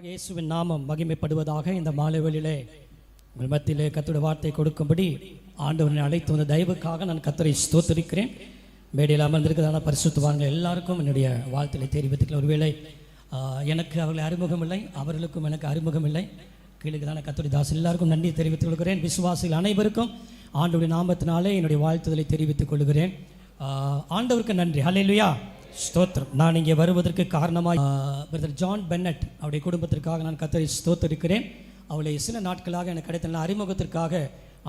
இயேசுவின் நாமம் மகிமைப்படுவதாக. இந்த மாலை வேளையிலே உங்கள் மத்தியிலே கர்த்தருடைய வார்த்தை கொடுக்கும்படி ஆண்டவரை அழைத்து வந்த தயவுக்காக நான் கர்த்தரை ஸ்தோத்திரிக்கிறேன். மேடையில் அமர்ந்திருக்கிறதான பரிசுத்தவான்கள் எல்லாருக்கும் என்னுடைய வாழ்த்துக்களை தெரிவித்துக்கலாம். ஒருவேளை எனக்கு அவர்களை அறிமுகம் இல்லை, அவர்களுக்கும் எனக்கு அறிமுகம் இல்லை. கீழுக்குதான கர்த்தருடைய தாஸ் எல்லாருக்கும் நன்றி தெரிவித்துக் கொள்கிறேன். விசுவாசிகள் அனைவருக்கும் ஆண்டவருடைய நாமத்தினாலே என்னுடைய வாழ்த்துதலை தெரிவித்துக் கொள்கிறேன். ஆண்டவருக்கு நன்றி. ஹல்லேலூயா, ஸ்தோத்திரம். நான் இங்கே வருவதற்கு காரணமாக பிரதர் ஜான் பென்னட் அவருடைய குடும்பத்திற்காக நான் கர்த்தரை ஸ்தோத்திரிக்கிறேன். அவளை சில நாட்களாக எனக்கு கிடைத்த அறிமுகத்திற்காக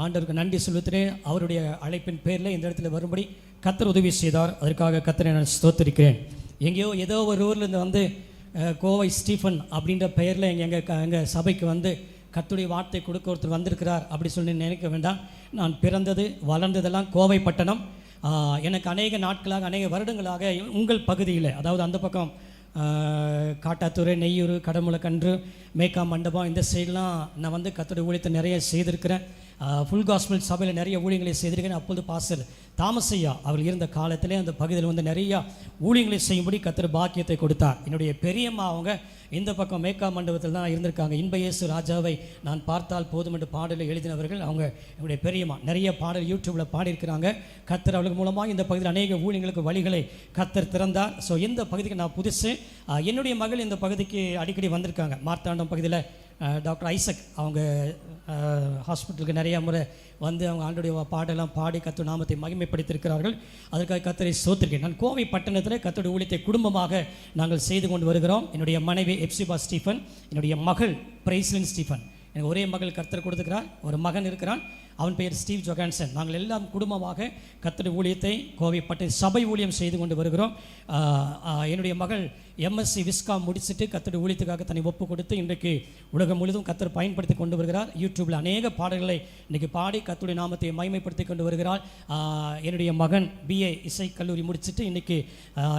ஆண்டவருக்கு நன்றி செலுத்துகிறேன். அவருடைய அழைப்பின் பேரில் இந்த இடத்துல வரும்படி கர்த்தர் உதவி செய்தார். அதற்காக கர்த்தரை நான் ஸ்தோத்திரிக்கிறேன். எங்கேயோ ஏதோ ஒரு ஊர்லேருந்து வந்து கோவை ஸ்டீஃபன் அப்படின்ற பெயரில் எங்கள் சபைக்கு வந்து கர்த்தருடைய வார்த்தை கொடுக்க ஒருத்தர் வந்திருக்கிறார் அப்படி சொல்லி நினைக்க வேண்டாம். நான் பிறந்தது வளர்ந்ததெல்லாம் கோவை பட்டணம். எனக்கு அநேக நாட்களாக அநேக வருடங்களாக உங்கள் பகுதியில், அதாவது அந்த பக்கம் காட்டாத்துறை, நெய்யூர், கடமுளக்கன்று, மேக்கா மண்டபம், இந்த சைடெலாம் நான் வந்து கர்த்தருடைய ஊழியத்தை நிறைய செய்திருக்கிறேன். ஃபுல் காஸ்பல் சபையில் நிறைய ஊழியங்களை செய்திருக்கிறேன். அப்பொழுது பாஸ்டர் தாமசையா அவர்கள் இருந்த காலத்திலே அந்த பகுதியில் வந்து நிறையா ஊழியங்களை செய்யும்படி கர்த்தர் பாக்கியத்தை கொடுத்தார். என்னுடைய பெரியம்மா அவங்க இந்த பக்கம் மேக்கா மண்டபத்தில் தான் இருந்திருக்காங்க. இன்ப இயேசு ராஜாவை நான் பார்த்தால் போதும் என்று பாடலில் எழுதினவர்கள் அவங்க. என்னுடைய பெரியம்மா நிறைய பாடல் யூடியூப்பில் பாடியிருக்கிறாங்க. கர்த்தர் அவர்கள் மூலமாக இந்த பகுதியில் அநேக ஊழியங்களுக்கு வழிகளை கர்த்தர் திறந்தார். ஸோ இந்த பகுதிக்கு நான் புதுசு. என்னுடைய மகள் இந்த பகுதிக்கு அடிக்கடி வந்திருக்காங்க. மார்த்தாண்டம் பகுதியில் டாக்டர் ஐசக் அவங்க ஹாஸ்பிட்டலுக்கு நிறைய முறை வந்து அவங்க ஆண்டுடைய பாடெல்லாம் பாடி கர்த்தர் நாமத்தை மகிமைப்படுத்தியிருக்கிறார்கள். அதற்காக கர்த்தரை ஸ்தோத்திரிக்கிறேன். நான் கோவை பட்டணத்தில் கர்த்தருடைய ஊழியத்தை குடும்பமாக நாங்கள் செய்து கொண்டு வருகிறோம். என்னுடைய மனைவி எப்சிபா ஸ்டீஃபன், என்னுடைய மகள் பிரைஸ்லின் ஸ்டீஃபன். எனக்கு ஒரே மகள் கர்த்தர் கொடுத்துக்கிறார். ஒரு மகன் இருக்கிறான், அவன் பெயர் ஸ்டீவ் ஜொகான்சன். நாங்கள் எல்லாம் குடும்பமாக கர்த்தருடைய ஊழியத்தை கோவை பட்டண சபை ஊழியம் செய்து கொண்டு வருகிறோம். என்னுடைய மகள் எம்எஸ்சி விஸ்காம் முடிச்சுட்டு கர்த்தருடைய ஊழியத்துக்காக தன்னை ஒப்பு கொடுத்து இன்றைக்கு உலகம் முழுவதும் கர்த்தர் பயன்படுத்தி கொண்டு வருகிறார். யூடியூப்பில் அநேக பாடல்களை இன்றைக்கி பாடி கர்த்தருடைய நாமத்தை மகிமைப்படுத்தி கொண்டு வருகிறார். என்னுடைய மகன் பிஏ இசை கல்லூரி முடிச்சுட்டு இன்றைக்கி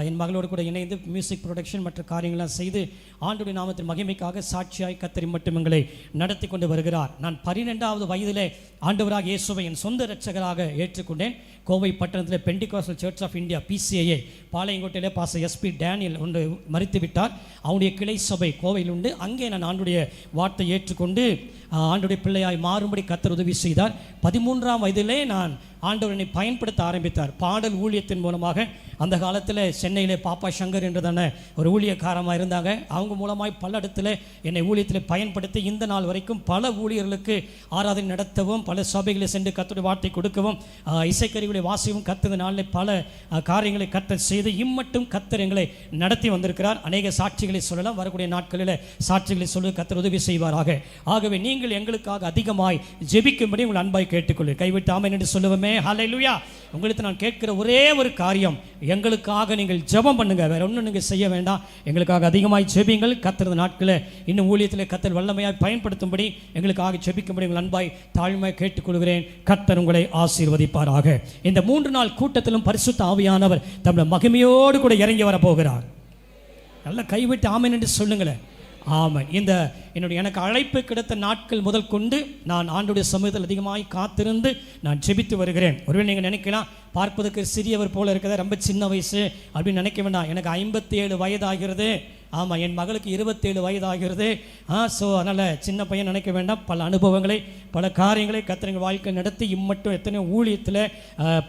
என் மகளோடு கூட இணைந்து மியூசிக் ப்ரொடக்ஷன் மற்ற காரியங்கள்லாம் செய்து ஆண்டுடைய நாமத்தின் மகிமைக்காக சாட்சியாய் கர்த்தர் மட்டும் எங்களை நடத்தி கொண்டு வருகிறார். நான் 12வது வயதிலே ஆண்டவராக இயேசுவை என் சொந்த இரட்சகராக ஏற்றுக்கொண்டேன். கோவை பட்டணத்தில் Pentecostal church of India PCIA பாளையங்கோட்டையிலே பாஸ்டர் SP டேனியல் ஒன்று மரித்து விட்டார். அவனுடைய கிளை சபை கோவையில் உண்டு. அங்கே நான் ஆண்டுடைய வார்த்தை ஏற்றுக்கொண்டு ஆண்டுடைய பிள்ளையாய் மாறும்படி கர்த்தர் உதவி செய்தார். 13ஆம் வயதிலே நான் ஆண்டவர் என்னை பயன்படுத்த ஆரம்பித்தார். பாடல் ஊழியத்தின் மூலமாக அந்த காலத்தில் சென்னையிலே பாப்பா சங்கர் என்றதான ஒரு ஊழியக்காரமாக இருந்தாங்க. அவங்க மூலமாய் பல இடத்துல என்னை ஊழியத்தில் பயன்படுத்தி இந்த நாள் வரைக்கும் பல ஊழியர்களுக்கு ஆராதனை நடத்தவும், பல சபைகளை சென்று கர்த்தருடைய வார்த்தை கொடுக்கவும், இசைக்கருவிகளை வாசிக்கவும் கர்த்தர் நாளில் பல காரியங்களை கர்த்தர் செய்து இம்மட்டும் கர்த்தர் எங்களை நடத்தி வந்திருக்கிறார். அநேக சாட்சிகளை சொல்லலாம். வரக்கூடிய நாட்களில் சாட்சிகளை சொல்ல கர்த்தர் உதவி செய்வாராக. ஆகவே நீங்கள் எங்களுக்காக அதிகமாய் ஜெபிக்கும்படி உங்கள் அன்பாய் கேட்டுக்கொள்ளு. கைவிட்டு ஆமென் என்று சொல்லுவோமே. ஹல்லேலூயா. உங்களுக்கு நான் கேட்கிற ஒரே ஒரு காரியம், எங்களுக்காக நீங்கள் ஜெபம் பண்ணுங்க. வேற ஒன்றும் நீங்கள் செய்ய வேண்டாம். எங்களுக்காக அதிகமாய் ஜெபிங்கள். கர்த்தர் நாட்களில் இன்னும் ஊழியத்தில் கர்த்தர் வல்லமையாய் பயன்படுத்தும்படி எங்களுக்காக ஜெபிக்கும்படி உங்கள் அன்பாய் தாழ்மையாக கேட்டுக்கொள்கிறேன். கர்த்தர் உங்களை ஆசீர்வதிப்பாராக. இந்த 3 நாள் கூட்டத்திலும் பரிசுத்த ஆவியானவர் தம்முடைய மகிமையோடு கூட இறங்கி வர போகிறார். நல்லா கைவிட்டு ஆமென் என்று சொல்லுங்களேன். ஆமாம். இந்த எனக்கு அழைப்பு கிடைத்த நாட்கள் முதல் கொண்டு நான் ஆண்டுடைய சமூகத்தில் அதிகமாக காத்திருந்து நான் ஜெபித்து வருகிறேன். ஒருவேளை நீங்கள் நினைக்கலாம் பார்ப்பதற்கு சிறியவர் போல இருக்கிறத, ரொம்ப சின்ன வயசு அப்படின்னு நினைக்க வேண்டாம். எனக்கு 57 வயதாகிறது. ஆமாம், என் மகளுக்கு 27 வயதாகிறது. ஸோ அதனால் சின்ன பையன் நினைக்க வேண்டாம். பல அனுபவங்களை, பல காரியங்களை கர்த்தர் வாழ்க்கை நடத்தி இம்மட்டும் எத்தனையோ ஊழியத்தில்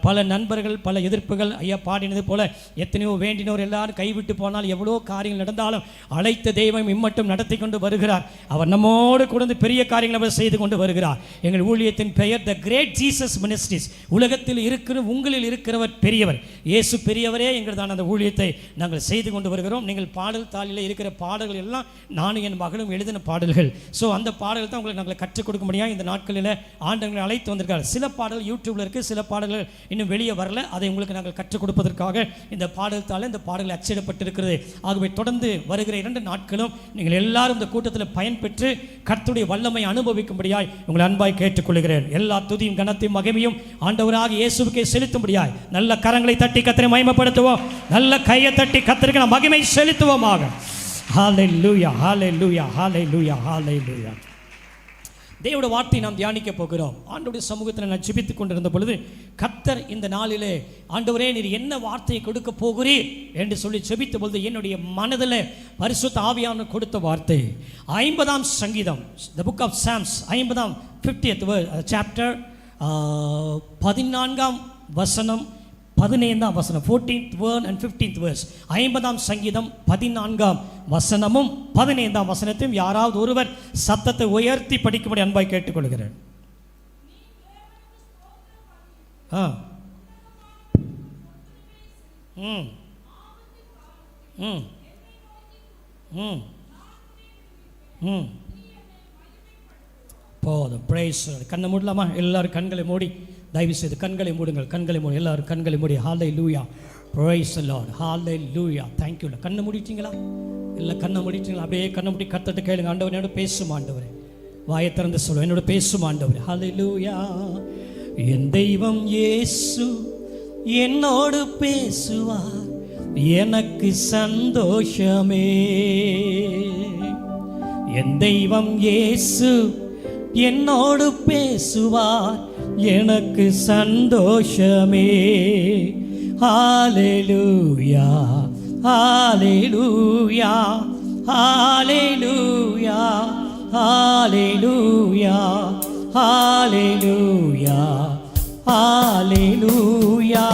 பல நண்பர்கள், பல எதிர்ப்புகள், ஐயா பாடினது போல எத்தனையோ வேண்டினோர் எல்லாரும் கைவிட்டு போனால் எவ்வளோ காரியங்கள் நடந்தாலும் அழைத்த தெய்வம் இம்மட்டும் நடத்தி கொண்டு வருகிறார். அவர் நம்மோடு கூட பெரிய காரியங்களை அவர் செய்து கொண்டு வருகிறார். எங்கள் ஊழியத்தின் பெயர் த கிரேட் ஜீசஸ் மினிஸ்ட்ரிஸ். உலகத்தில் இருக்கிற உங்களில் இருக்கிறவர் பெரியவர், இயேசு பெரியவரே என்கிறதான அந்த ஊழியத்தை நாங்கள் செய்து கொண்டு வருகிறோம். நீங்கள் பாடல் தாளில் இருக்கிற பாடல்கள் எல்லாம் நானும் என் மகளும் எழுதின பாடல்கள். ஸோ அந்த பாடல்கள் தான் உங்களுக்கு நாங்கள் கற்றுக் கொடுக்க முடியாது. இந்த நாட்களில் ஆண்டவங்களை அழைத்து வந்திருக்காரு. சில பாடல்கள் யூடியூப்ல இருக்குது, சில பாடல்கள் இன்னும் வெளியே வரல. அதை உங்களுக்கு நாங்கள் கற்றுக் கொடுப்பதற்காக இந்த பாடல் தாளில் இந்த பாடல்கள் அச்சிடப்பட்டிருக்கிறது. ஆகவே தொடர்ந்து வருகிற 2 நாட்களும் நீங்கள் எல்லாரும் இந்த கூட்டத்தில் பயன்பெற்று கர்த்தருடைய வல்லமை அனுபவிக்கும்படியாய் உங்களை அன்பாய் கேட்டுக்கொள்கிறேன். எல்லா துதியும் கனத்தையும் மகிமையும் ஆண்டவராக இயேசுவுக்கே செலுத்தும்படியாய் நல்ல கரங்களை தட்டி கர்த்தரை மகிமைப்படுத்துவோம். நல்ல கையை தட்டி கர்த்தருக்கு நாம் மகிமை செலுத்துவோமாக. ஹல்லேலூயா, ஹல்லேலூயா, ஹல்லேலூயா, ஹல்லேலூயா. தேவனுடைய வார்த்தை நாம் தியானிக்க போகிறோம். ஆண்டவருடைய சமூகத்தில் நான் ஜெபித்துக் கொண்டிருந்த பொழுது கர்த்தர் இந்த நாளிலே, ஆண்டவரே நீர் என்ன வார்த்தையை கொடுக்க போகிறீர் என்று சொல்லி ஜெபித்த பொழுது என்னுடைய மனதில் பரிசுத்த ஆவியானவர் கொடுத்த வார்த்தை 50ஆம் சங்கீதம், the book of Psalms, 50th chapter, 14ஆம் வசனம் 15ஆம் வசனம், 14th verse and 15th verse. 50ஆம் சங்கீதம் 14ஆம் வசனமும் 15ஆம் வசனத்தையும் யாராவது ஒருவர் சத்தத்தை உயர்த்தி படிக்கும்படி அன்பாய் கேட்டுக்கொள்கிறேன். போதும். பிரைஸ். கண்ணை மூடலாமா? எல்லாரும் கண்களை மூடி, தயவு செய்து கண்களை மூடுங்கள். கண்களை மூடி, எல்லாரும் கண்களை மூடி. Hallelujah, praise the Lord, hallelujah. Thank you. கண்ணை மூடிட்டீங்களா? இல்லை, கண்ணை மூடிட்டீங்களா? அப்படியே கண்ணை மூடி கர்த்தர்ட்ட கேளுங்க. ஆண்டவரே என்னோட பேசும் ஆண்டவரே, வாயை திறந்து சொல்லுவேன், என்னோட பேசும் ஆண்டவரே. ஹல்லேலூயா. என் தெய்வம் இயேசு என்னோடு பேசுவார், எனக்கு சந்தோஷமே. என் தெய்வம் இயேசு என்னோடு பேசுவார், எனக்கு சந்தோஷமே. ஹல்லேலூயா, ஹல்லேலூயா, ஹல்லேலூயா, ஹல்லேலூயா, ஹல்லேலூயா, ஹல்லேலூயா,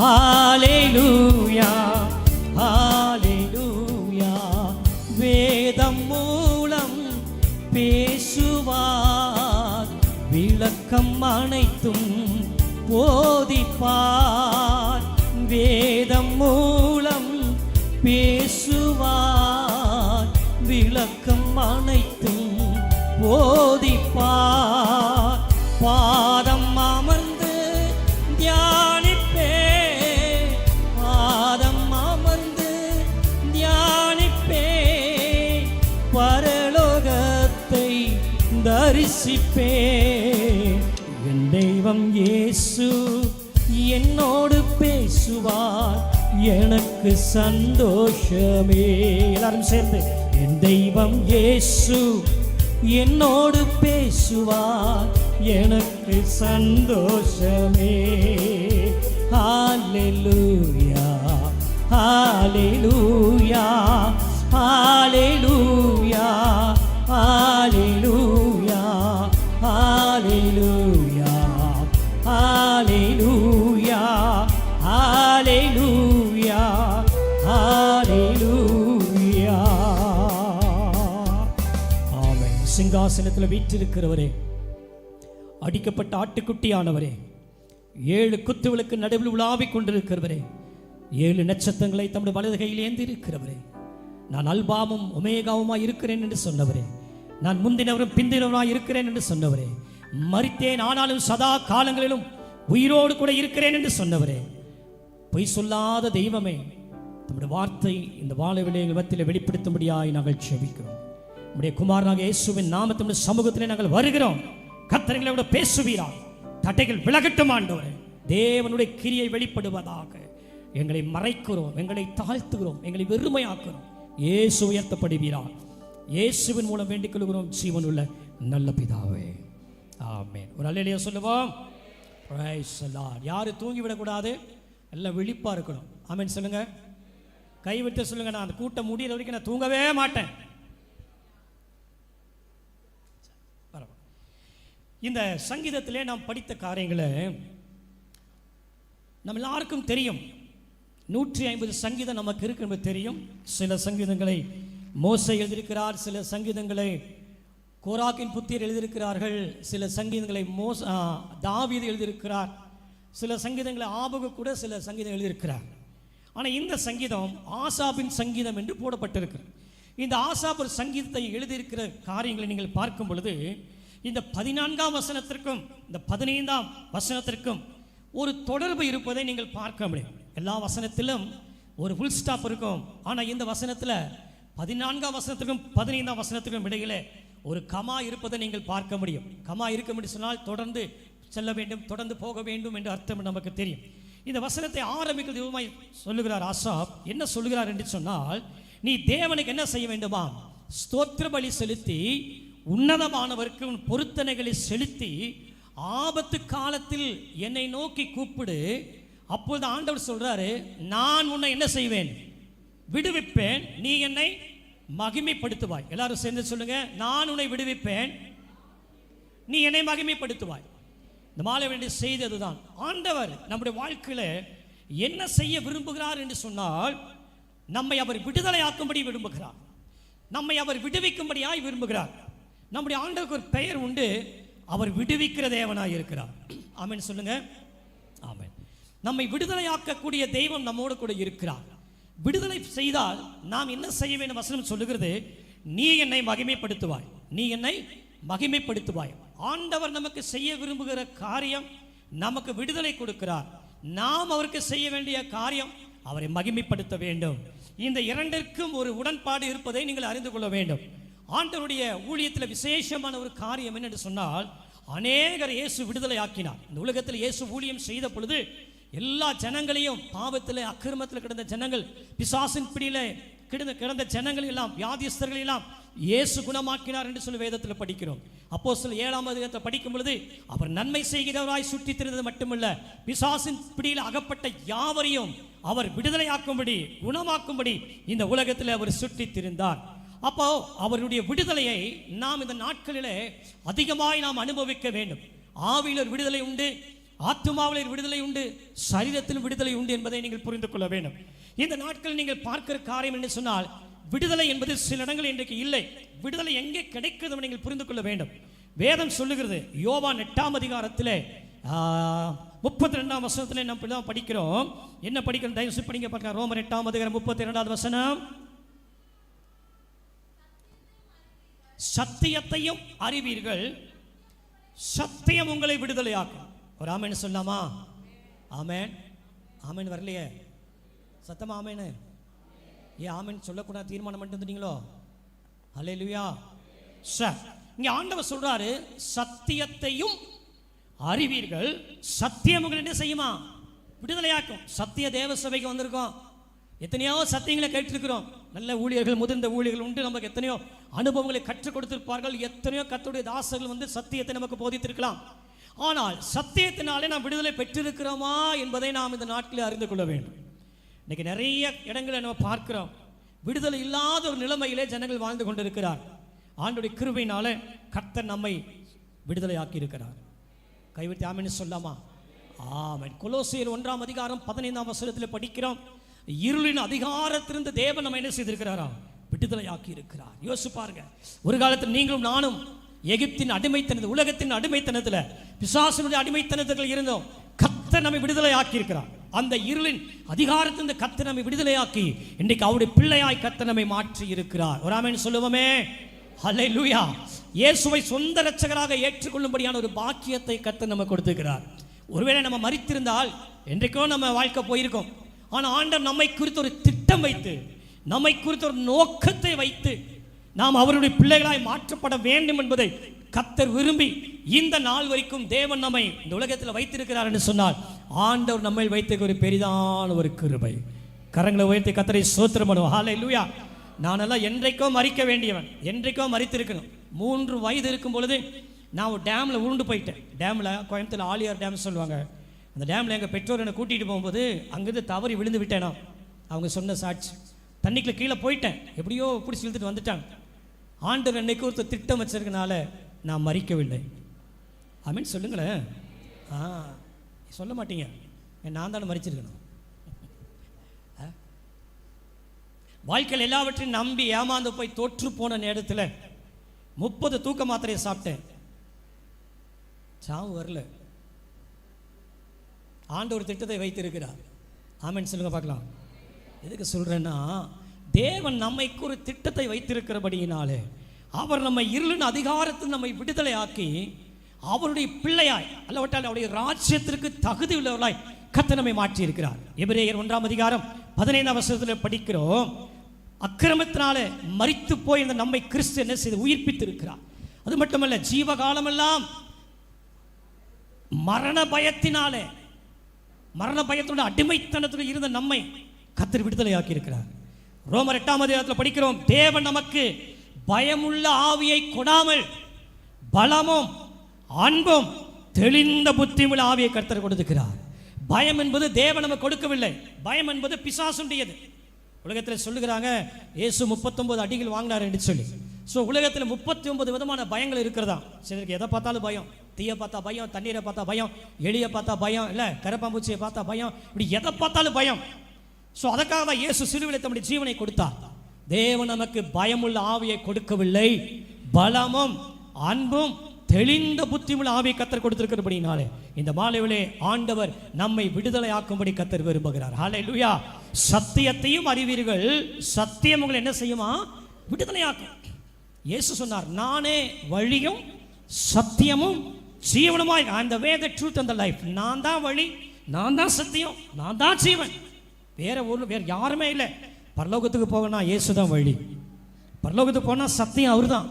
ஹல்லேலூயா, ஹல்லேலூயா. வேதம் மூலம் பேசுவார், விளக்கம் அனைத்தும் போதிப்பார். வேதம் மூலம் பேசுவார், விளக்கம் அனைத்தும் போதிப்பார். பாதம் அமர்ந்து தியானிப்பே, பாதம் அமர்ந்து தியானிப்பே, பரலோகத்தை தரிசிப்பே. என் தெய்வம் இயேசு என்னோடு பேசுவார், எனக்கு சந்தோஷமே. எல்லாரும் சேர்ந்து, என் தெய்வம் இயேசு என்னோடு பேசுவார், எனக்கு சந்தோஷமே. ஹல்லேலூயா, ஹல்லேலூயா, ஹல்லேலூயா, ஹல்லேலூயா, ஹல்லேலூயா, ஹல்லேலூயா, ஹல்லேலூயா, ஹல்லேலூயா. ஆமென். சிங்காசனத்தில் வீற்றிருக்கிறவரே, அடிக்கப்பட்ட ஆட்டுக்குட்டியானவரே, 7 குத்துவிளக்கு நடுவில் உலாவிக் கொண்டிருக்கிறவரே, 7 நட்சத்திரங்களை தம்முடைய வலது கையில் ஏந்தி இருக்கிறவரே, நான் அல்பாவும் ஒமேகாவுமாய் இருக்கிறேன் என்று சொன்னவரே, நான் முந்தினவரும் பிந்தினவராய் இருக்கிறேன் என்று சொன்னவரே, மரித்தேன் ஆனாலும் சதா காலங்களிலும் உயிரோடு கூட இருக்கிறேன் என்று சொன்னவரே, பொய் சொல்லாத தெய்வமே, நம்முடைய வார்த்தை இந்த வாழவிலே எங்கள் மத்தியில் வெளிப்படுத்தும்படியாய் நாங்கள் செபிக்கிறோம். நம்முடைய குமாரனாக இயேசுவின் நாமத்தின் சமூகத்திலே நாங்கள் வருகிறோம். கர்த்தர்களோட பேசுவீராக, தட்டைகள் விலகட்டும் ஆண்டவரே. தேவனுடைய கிரியை வெளிப்படுவதாக. எங்களை மறைக்கிறோம், எங்களை தாழ்த்துகிறோம், எங்களை வெறுமையாக்குறோம். இயேசு உயர்த்தப்படுவீராக. இயேசுவின் மூலம் வேண்டிக் கொள்கிறோம் ஜீவனுள்ள நல்ல பிதாவே, ஆமென். ஒரு அல்லேலூயா சொல்லுவோம். Price the Lord. யாரும் தூங்கிவிடக்கூடாது, எல்லாம் விழிப்பா இருக்கணும். ஆமென் சொல்லுங்க. கைவிட்டு சொல்லுங்க, நான் அந்த கூட்டம் முடிகிற வரைக்கும் நான் தூங்கவே மாட்டேன். இந்த சங்கீதத்திலே நாம் படித்த காரியங்களை நம்ம எல்லாருக்கும் தெரியும். 150 சங்கீதம் நமக்கு இருக்கு என்பது தெரியும். சில சங்கீதங்களை மோசே எழுதியிருக்கிறார், சில சங்கீதங்களை கோராக்கின் புத்தியர் எழுதியிருக்கிறார்கள், சில சங்கீதங்களை தாவீது எழுதியிருக்கிறார், சில சங்கீதங்களை ஆபகு கூட சில சங்கீதம் எழுதியிருக்கிறார். ஆனால் இந்த சங்கீதம் ஆசாபின் சங்கீதம் என்று போடப்பட்டிருக்கு. இந்த ஆசாப் ஒரு சங்கீதத்தை எழுதியிருக்கிற காரியங்களை நீங்கள் பார்க்கும் பொழுது இந்த 14ஆம் வசனத்திற்கும் இந்த 15ஆம் வசனத்திற்கும் ஒரு தொடர்பு இருப்பதை நீங்கள் பார்க்க முடியும். எல்லா வசனத்திலும் ஒரு ஃபுல் ஸ்டாப் இருக்கும். ஆனால் இந்த வசனத்தில் 14ஆம் வசனத்துக்கும் 15ஆம் வசனத்துக்கும் இடையிலே ஒரு கமா இருப்பதை நீங்கள் பார்க்க முடியும். கமா இருக்க முடியும் சொன்னால் தொடர்ந்து செல்ல வேண்டும், தொடர்ந்து போக வேண்டும் என்று அர்த்தம் நமக்கு தெரியும். இந்த வசனத்தை ஆரம்பிக்கிறது விதமாய் சொல்லுகிறார் ஆசாப். என்ன சொல்லுகிறார் என்று சொன்னால், நீ தேவனுக்கு என்ன செய்ய வேண்டுமா? ஸ்தோத்திர பலி செலுத்தி உன்னதமானவருக்கு உன் பொருத்தனைகளை செலுத்தி ஆபத்து காலத்தில் என்னை நோக்கி கூப்பிடு. அப்பொழுது ஆண்டவர் சொல்றாரு, நான் உன்னை என்ன செய்வேன்? விடுவிப்பேன், நீ என்னை மகிமைப்படுத்துவாய். எல்லாரும் சேர்ந்து சொல்லுங்க, நான் உன்னை விடுவிப்பேன், நீ என்னை மகிமைப்படுத்துவாய். இந்த மாலை வேண்டிய செய்தி அதுதான். ஆண்டவர் நம்முடைய வாழ்க்கையில என்ன செய்ய விரும்புகிறார் என்று சொன்னால், நம்மை அவர் விடுதலையாக்கும்படி விரும்புகிறார், நம்மை அவர் விடுவிக்கும்படியாய் விரும்புகிறார். நம்முடைய ஆண்டவருக்கு ஒரு பெயர் உண்டு, அவர் விடுவிக்கிற தேவனாய் இருக்கிறார். ஆமென் சொல்லுங்க, ஆமென். நம்மை விடுதலையாக்கக்கூடிய தெய்வம் நம்மோடு கூட இருக்கிறார். விடுதலை செய்தால் நாம் என்ன செய்ய வேண்டும்? வசனம் சொல்லுகிறது, நீ என்னை மகிமைப்படுத்துவாய், நீ என்னை மகிமைப்படுத்துவாய். ஆண்டவர் நமக்கு செய்ய விரும்புகிற காரியம், நமக்கு விடுதலை கொடுக்கிறார். நாம் அவருக்கு செய்ய வேண்டிய காரியம், அவரை மகிமைப்படுத்த வேண்டும். இந்த இரண்டிற்கும் ஒரு உடன்பாடு இருப்பதை நீங்கள் அறிந்து கொள்ள வேண்டும். ஆண்டவருடைய ஊழியத்தில் விசேஷமான ஒரு காரியம் என்னென்று சொன்னால், அநேகர் இயேசு விடுதலை ஆக்கினார். இந்த உலகத்தில் இயேசு ஊழியம் செய்த பொழுது எல்லா ஜனங்களையும், பாவத்தில் அக்கிரமத்தில் கிடந்த ஜனங்கள், பிசாசின் பிடியில கிடந்த ஜனங்கள் எல்லாம், வியாதிஸ்தர்கள் எல்லாம் இயேசு குணமாக்கினார் என்று சொல்லி வேதத்தில் படிக்கிறோம். அப்போஸ்தலர் 7ஆம் அதிகாரத்தை படிக்கும் பொழுது, அவர் நன்மை செய்கிறவராய் சுற்றி திரிந்தது மட்டுமல்ல, பிசாசின் பிடியில் அகப்பட்ட யாவரையும் அவர் விடுதலையாக்கும்படி, குணமாக்கும்படி இந்த உலகத்தில் அவர் சுற்றி திரிந்தார். அப்போ அவருடைய விடுதலையை நாம் இந்த நாட்களிலே அதிகமாய் நாம் அனுபவிக்க வேண்டும். ஆவியில் ஒரு விடுதலை உண்டு, ஆத்துமாவில் விடுதலை உண்டு, சரீரத்தில் விடுதலை உண்டு என்பதை நீங்கள் புரிந்து கொள்ள வேண்டும். இந்த நாட்களில் நீங்கள் பார்க்கிற காரியம் என்று சொன்னால், விடுதலை என்பது சில இடங்கள் இன்றைக்கு இல்லை. விடுதலை எங்கே கிடைக்கிறது நீங்கள் புரிந்து கொள்ள வேண்டும். வேதம் சொல்லுகிறது, யோவான் 8ஆம் அதிகாரத்தில் 32ஆம் வசனத்தில் நம்ம படிக்கிறோம். என்ன படிக்கிறோம்? தயவு படிங்க பார்க்கலாம். ரோமர் 8ஆம் அதிகாரம் 32வது வசனம். சத்தியத்தையும் அறிவீர்கள், சத்தியம் உங்களை விடுதலையாக்கும். ஒரு ஆமேன் சொல்லாமா? ஆமேன். ஆமேன் வரலையே, சத்தமா ஆமேனு. ஏன் ஆமேன் சொல்லக்கூடாது தீர்மானம் பண்ணிட்டு வந்துட்டீங்களோ? அல்லேலூயா. சார், இங்க ஆண்டவர் சொல்றாரு, சத்தியத்தையும் அறிவீர்கள், சத்தியம் உங்களை என்ன செய்யுமா? விடுதலையாக்கும். சத்திய தேவ சபைக்கு வந்திருக்கோம், எத்தனையோ சத்தியங்களை கேட்டிருக்கிறோம். நல்ல ஊழியர்கள், முதிர்ந்த ஊழியர்கள் உண்டு, நமக்கு எத்தனையோ அனுபவங்களை கற்றுக் கொடுத்திருப்பார்கள். எத்தனையோ கர்த்தருடைய தாசர்கள் வந்து சத்தியத்தை நமக்கு போதித்திருக்கலாம். ஆனால் சத்தியத்தினாலே நாம் விடுதலை பெற்றிருக்கிறோமா என்பதை நாம் இந்த நாட்களில் அறிந்து கொள்ள வேண்டும். இன்னைக்கு நிறைய இடங்களை நம்ம பார்க்கிறோம், விடுதலை இல்லாத ஒரு நிலைமையிலே ஜனங்கள் வாழ்ந்து கொண்டிருக்கிறார். ஆண்டவருடைய கிருபையினால கர்த்தர் நம்மை விடுதலை ஆக்கி இருக்கிறார். கைவிட்டு ஆமென் சொல்லாமா? ஆமென். கொலோசியர் 1ஆம் அதிகாரம் 15ஆம் வசனத்தில் படிக்கிறோம், இருளின் அதிகாரத்திலிருந்து தேவன் நம்ம என்ன செய்திருக்கிறாரா? விடுதலை ஆக்கி இருக்கிறார். யோசிச்சு பாருங்க, ஒரு காலத்தில் நீங்களும் நானும் எகிப்தின் அடிமைத்தனத்தில், உலகத்தின் அடிமைத்தனத்தில், பிசாசினுடைய அடிமைத்தனத்தில் இருந்தோம். கர்த்தர் நம்மை விடுதலை ஆக்கி இருக்கிறார். அந்த இருளின் அதிகாரத்திலிருந்து கர்த்தர் நம்மை விடுதலை ஆக்கி இன்றைக்கு அவருடைய பிள்ளையாய் கர்த்தர் நம்மை மாற்றி இருக்கிறார். ஒரு ஆமென் சொல்லுவோமே. ஹல்லேலூயா. இயேசுவை சொந்த இரட்சகராக ஏற்றுக்கொள்ளும்படியான ஒரு பாக்கியத்தை கர்த்தர் நமக்கு கொடுத்திருக்கிறார். ஒருவேளை நம்ம மரித்திருந்தால் என்றைக்கோ நம்ம வாழ்க்கை போயிருக்கோம். ஆனால் ஆண்டவர் நம்மை குறித்து ஒரு திட்டம் வைத்து, நம்மை குறித்த ஒரு நோக்கத்தை வைத்து நாம் அவருடைய பிள்ளைகளாய் மாற்றப்பட வேண்டும் என்பதை கர்த்தர் விரும்பி இந்த நாள் வரைக்கும் தேவன் நம்மை இந்த உலகத்தில் வைத்திருக்கிறார் என்று சொன்னால், ஆண்டவர் நம்மை வைத்த ஒரு பெரிதான ஒரு கிருபை. கரங்களை உயர்த்தி கர்த்தரை ஸ்தோத்திரம் பண்ணுவோம். ஹல்லேலூயா. நானெல்லாம் என்றைக்கோ மறிக்க வேண்டியவன், என்றைக்கோ மறித்திருக்கணும். 3 வயது இருக்கும் பொழுது நான் ஒரு டேமில் உருண்டு போயிட்டேன். டேமில், கோயம்புத்தூர் ஆலியார் டேம் சொல்லுவாங்க, அந்த டேமில் எங்கள் பெற்றோர் என்னை கூட்டிகிட்டு போகும்போது அங்கேருந்து தவறி விழுந்து விட்டேனா. அவங்க சொன்ன சாட்சி, தண்ணிக்குள்ள கீழே போயிட்டேன், எப்படியோ பிடிச்சி இழுத்துட்டு வந்துட்டாங்க. ஆண்டவர் என்னைக்கு ஒருத்தர் திட்டம் வச்சிருக்கனால நான் மறிக்கவில்லை. ஆமீன் சொல்லுங்களேன். சொல்ல மாட்டீங்க, நான் தானே மறிச்சிருக்கணும். வாழ்க்கையில் எல்லாவற்றையும் நம்பி ஏமாந்து போய் தோற்று போன நேரத்தில் 30 தூக்க மாத்திரையை சாப்பிட்டேன், சாவு வரல. ஆண்டவர் திட்டத்தை வைத்திருக்கிறார். ஆமீன் சொல்லுங்க பார்க்கலாம். எதுக்கு சொல்றேன்னா, தேவன் நம்மைக்கு ஒரு திட்டத்தை வைத்திருக்கிறபடியினாலே அவர் நம்மை இருளின் அதிகாரத்தில் நம்மை விடுதலை ஆக்கி அவருடைய பிள்ளையாய், அல்லவற்றால் அவருடைய ராஜ்யத்திற்கு தகுதி உள்ளவர்களாய் கர்த்தர் நம்மை மாற்றி இருக்கிறார். எபிரேயர் 1ஆம் அதிகாரம் 15ஆம் வசனத்தில் படிக்கிறோம், அக்கிரமத்தினாலே மரித்து போய் இந்த நம்மை கிறிஸ்து என்ன செய்து உயிர்ப்பித்து இருக்கிறார். அது மட்டுமல்ல, ஜீவகாலமெல்லாம் மரண பயத்தினாலே, மரண பயத்தோட அடிமைத்தனத்தில் இருந்த நம்மை கர்த்தர் விடுதலை ஆக்கி இருக்கிறார். ரோமர் 8ஆம் அதிகாரத்தில் படிக்கிறோம், தேவன் நமக்கு பயமுள்ள ஆவியை கொடாமல் பலமும் அன்பும் தெளிந்த புத்தியுள்ள ஆவியை கர்த்தர் கொடுத்திருக்கிறார். பயம் என்பது தேவன் நமக்கு கொடுக்கவில்லை. பயம் என்பது பிசாசுடையது. உலகத்தில் சொல்லுகிறாங்க இயேசு 39 அடிகள் வாங்கினார் என்று சொல்லி. ஸோ உலகத்தில் 39 விதமான பயங்கள் இருக்கிறதா. சிலருக்கு எதை பார்த்தாலும் பயம். தீயை பார்த்தா பயம், தண்ணீரை பார்த்தா பயம், எலியை பார்த்தா பயம், இல்லை கரப்பாம்பூச்சியை பார்த்தா பயம், இப்படி எதை பார்த்தாலும் பயம். ஸோ அதற்காக தான் இயேசு சிலுவையில் தம்முடைய ஜீவனை கொடுத்தார். தேவன் நமக்கு பயமுள்ள ஆவியை கொடுக்கவில்லை, பலமும் அன்பும் தெளிந்த புத்தியுள்ள ஆவியை கர்த்தர் கொடுத்திருக்கிறபடினாலே இந்த மாலையிலே ஆண்டவர் நம்மை விடுதலை ஆக்கும்படி கர்த்தர் விரும்புகிறார். ஹல்லேலூயா. சத்தியத்தையும் அறிவீர்கள், சத்தியம் உங்களை என்ன செய்யுமா? விடுதலை ஆக்கும். இயேசு சொன்னார், நானே வழியும் சத்தியமும் ஜீவனுமாய், அந்த way, the truth and the life. நான் தான் வழி, நான் தான் சத்தியம், நான் தான் ஜீவன். வேற யாருமே இல்லை. பரலோகத்துக்கு போகணும்னா இயேசு தான் வழி. பரலோகத்துக்கு போனால் சத்தியம் அவர் தான்.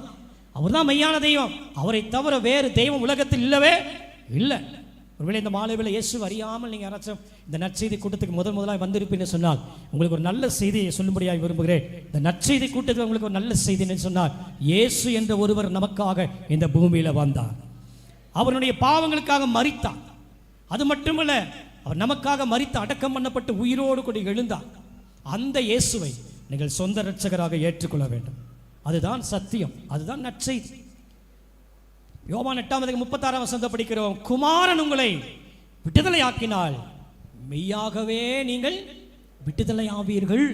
அவர் தான் மெய்யான தெய்வம். அவரை தவிர வேறு தெய்வம் உலகத்தில் இல்லவே இல்லை. ஒருவேளை இந்த மாலையில் இயேசு அறியாமல் நீங்கள் யாராச்சும் இந்த நற்செய்தி கூட்டத்துக்கு முதலாக வந்திருப்பீன்னு சொன்னால் உங்களுக்கு ஒரு நல்ல செய்தியை சொல்லும்படியாக விரும்புகிறேன். இந்த நற்செய்தி கூட்டத்தில் உங்களுக்கு ஒரு நல்ல செய்தின்னு சொன்னால், இயேசு என்ற ஒருவர் நமக்காக இந்த பூமியில் வந்தார். அவருடைய பாவங்களுக்காக மரித்தார். அது மட்டுமல்ல, அவர் நமக்காக மரித்து அடக்கம் பண்ணப்பட்டு உயிரோடு கூட எழுந்தார். அந்த இயேசுவை நீங்கள் சொந்த இரட்சகராக ஏற்றுக்கொள்ள வேண்டும். அதுதான் சத்தியம், அதுதான் நற்செய்தி. யோவான் 8:36 படிக்கிறோம், குமாரன் உங்களை விடுதலை ஆக்கினால் மெய்யாகவே நீங்கள் விடுதலை ஆவீர்கள்.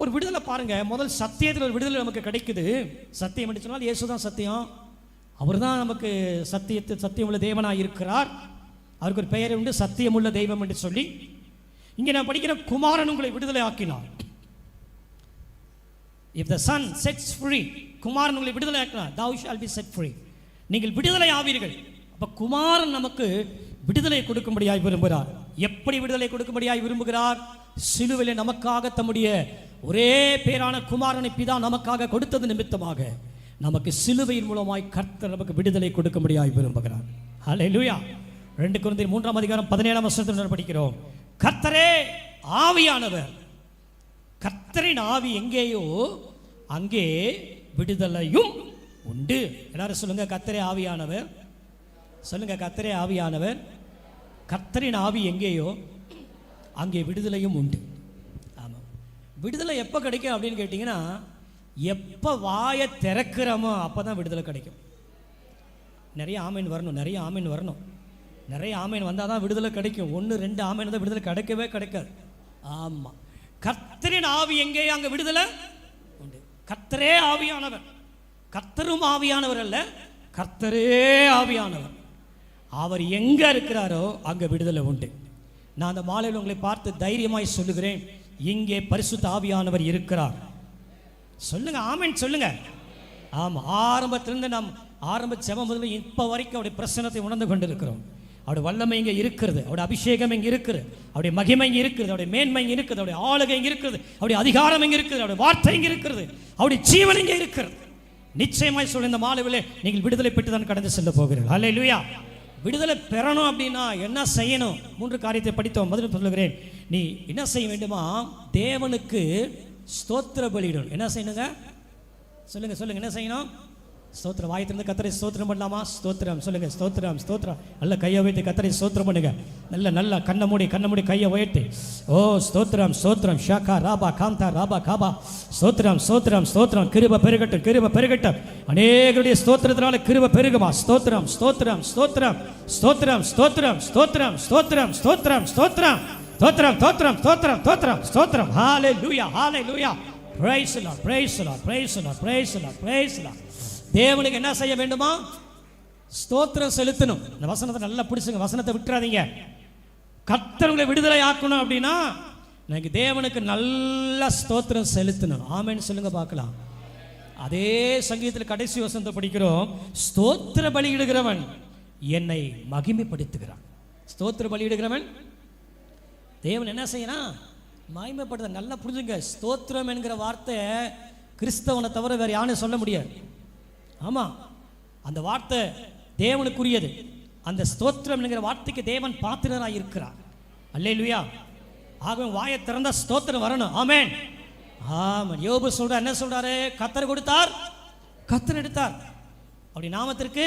ஒரு விடுதலை பாருங்க. முதல் சத்தியத்தில் ஒரு விடுதலை நமக்கு கிடைக்குது. சத்தியம் என்று சொன்னால் இயேசு தான் சத்தியம். அவர் தான் நமக்கு சத்தியமுள்ள தேவனாக இருக்கிறார். அவருக்கு ஒரு பெயர் உண்டு, சத்தியமுள்ள தெய்வம் என்று சொல்லி. இங்கே நான் படிக்கிற குமாரன் உங்களை விடுதலை ஆக்கினார். If the son sets free, குமாரன் உங்களை விடுதலை ஆக்கினார், thou shall be set free. நீங்கள் விடுதலை ஆவீர்கள். அப்ப குமாரன் நமக்கு விடுதலை கொடுக்கும்படியாய் விரும்புகிறார். எப்படி விடுதலை கொடுக்கும்படியாய் விரும்புகிறார்? சிலுவையிலே நமக்காக தம்முடைய ஒரே பேரான குமாரனை பிதா நமக்காக கொடுத்தது நிமித்தமாக நமக்கு சிலுவையின் மூலமாய் கர்த்தர் நமக்கு விடுதலை கொடுக்கும்படியாய் விரும்புகிறார். ஹல்லேலூயா. 2 கொரிந்தியர் 3:17 படிக்கிறோம், கர்த்தரே ஆவியானவர். கர்த்தரின் ஆவி எங்கேயோ அங்கே விடுதலையும் உண்டு. எல்லாரும் சொல்லுங்க, கர்த்தரே ஆவியானவர். சொல்லுங்க, கர்த்தரே ஆவியானவர். கர்த்தரின் ஆவி எங்கேயோ அங்கே விடுதலையும் உண்டு. ஆமாம். விடுதலை எப்போ கிடைக்கும் அப்படின்னு கேட்டிங்கன்னா, எப்போ வாயை திறக்கிறோமோ அப்போ தான் விடுதலை கிடைக்கும். நிறைய ஆமீன் வரணும், நிறைய ஆமீன் வரணும். நிறைய ஆமீன் வந்தால் தான் விடுதலை கிடைக்கும். 1-2 ஆமீன் தான் விடுதலை கிடைக்கவே கிடைக்காது. ஆமாம். கர்த்தரின் ஆவி எங்கேயோ அங்கே விடுதலை உண்டு. கர்த்தரே ஆவியானவர். கர்த்தரும் ஆவியானவர் அல்ல, கர்த்தரே ஆவியானவர். அவர் எங்க இருக்கிறாரோ அங்க விடுதலை உண்டு. நான் அந்த மாலையில் உங்களை பார்த்து தைரியமாய் சொல்லுகிறேன், இங்கே பரிசுத்த ஆவியானவர் இருக்கிறார். சொல்லுங்க, ஆமென் சொல்லுங்க. ஆமா, ஆரம்பத்திலிருந்து நாம் ஜெபம் முதல்ல இப்ப வரைக்கும் அவருடைய பிரசன்னத்தை உணர்ந்து கொண்டிருக்கிறோம். அவருடைய வல்லமை இங்கே இருக்கிறது, அவருடைய அபிஷேகம் இங்கே இருக்கிறது, அவருடைய மகிமை இங்கே இருக்கிறது, அவருடைய மேன்மை இங்கே இருக்கிறது, அவருடைய ஆளுகை இங்கே இருக்கிறது, அவருடைய அதிகாரம் இங்கே இருக்கிறது, அவருடைய வார்த்தை இங்கே இருக்கிறது, அவருடைய ஜீவன் இங்கே இருக்கிறது. நிச்சயமாய் சொல்ல, இந்த மாலையிலே நீங்கள் விடுதலை பெற்று தான் கடந்து செல்ல போகிறீர்கள். ஹல்லேலூயா. விடுதலை பெறணும் அப்படின்னா என்ன செய்யணும்? 3 காரியத்தை படித்தோம். முதல்ல சொல்லுகிறேன், நீ என்ன செய்ய வேண்டுமா? தேவனுக்கு ஸ்தோத்திர பலியிடணும். என்ன செய்யணுங்க? சொல்லுங்க சொல்லுங்க, என்ன செய்யணும்? ஸ்தோத்திரம். வாயத்திலிருந்து கர்த்தரை ஸ்தோத்திரம் பண்ணலாமா? ஸ்தோத்திரம் சொல்லுங்க. ஸ்தோத்திரம் ஸ்தோத்திரம். நல்ல கையை உயர்த்தி கர்த்தரை ஸ்தோத்திரம் பண்ணுங்க. நல்ல கண்ணை மூடி கையை உயர்த்தி, ஓ ஸ்தோத்திரம் ஸ்தோத்திரம். ஷாக்கா ராபா காந்தா ராபா காபா. ஸ்தோத்திரம் ஸ்தோத்திரம் ஸ்தோத்திரம். கிருபை பெருகட்டும், கிருபை பெருகட்டும். அநேகருடைய ஸ்தோத்திரத்தினால கிருபை பெருகுமா? ஸ்தோத்திரம் ஸ்தோத்திரம் ஸ்தோத்திரம் ஸ்தோத்திரம் ஸ்தோத்திரம் ஸ்தோத்திரம் ஸ்தோத்திரம் ஸ்தோத்திரம் ஸ்தோத்திரம் ஸ்தோத்திரம் ஸ்தோத்திரம் ஸ்தோத்திரம் ஸ்தோத்திரம் ஸ்தோத்திரம். Hallelujah hallelujah. Praise the Lord, praise the Lord, praise the Lord, praise the Lord, praise the Lord. தேவனுக்கு என்ன செய்ய வேண்டுமா? ஸ்தோத்திரம் செலுத்தணும். இந்த வசனத்தை நல்லா பிடிச்சுங்க, வசனத்தை விட்டுறாதீங்க. கர்த்தரை விடுதலை ஆக்கணும் அப்படின்னா எனக்கு தேவனுக்கு நல்ல ஸ்தோத்திரம் செலுத்தணும். ஆமென் சொல்லுங்க பார்க்கலாம். அதே சங்கீதத்தில் கடைசி வசனத்தை படிக்கிறோம், ஸ்தோத்திர பலியிடுகிறவன் என்னை மகிமைப்படுத்துகிறான். ஸ்தோத்திர பலியிடுகிறவன் தேவன் என்ன செய்யறான்? மகிமைப்படுத்த. நல்லா புரிஞ்சுங்க, ஸ்தோத்திரம் என்கிற வார்த்தை கிறிஸ்தவனை தவிர வேற யாரும் சொல்ல முடியாது. ஆமா, அந்த வார்த்தை தேவனுக்குரியது. அந்த ஸ்தோத்திரம் என்கிற வார்த்தைக்கு தேவன் பாத்திரராக இருக்கிறார். அல்லேலூயா. ஆகவே வாயை திறந்தா ஸ்தோத்திரம் வரணும். ஆமென் ஆமென். யோபு சொல்ற என்ன சொல்றாரு? கர்த்தர் கொடுத்தார், கர்த்தர் எடுத்தார். அப்படி நாமத்திற்கு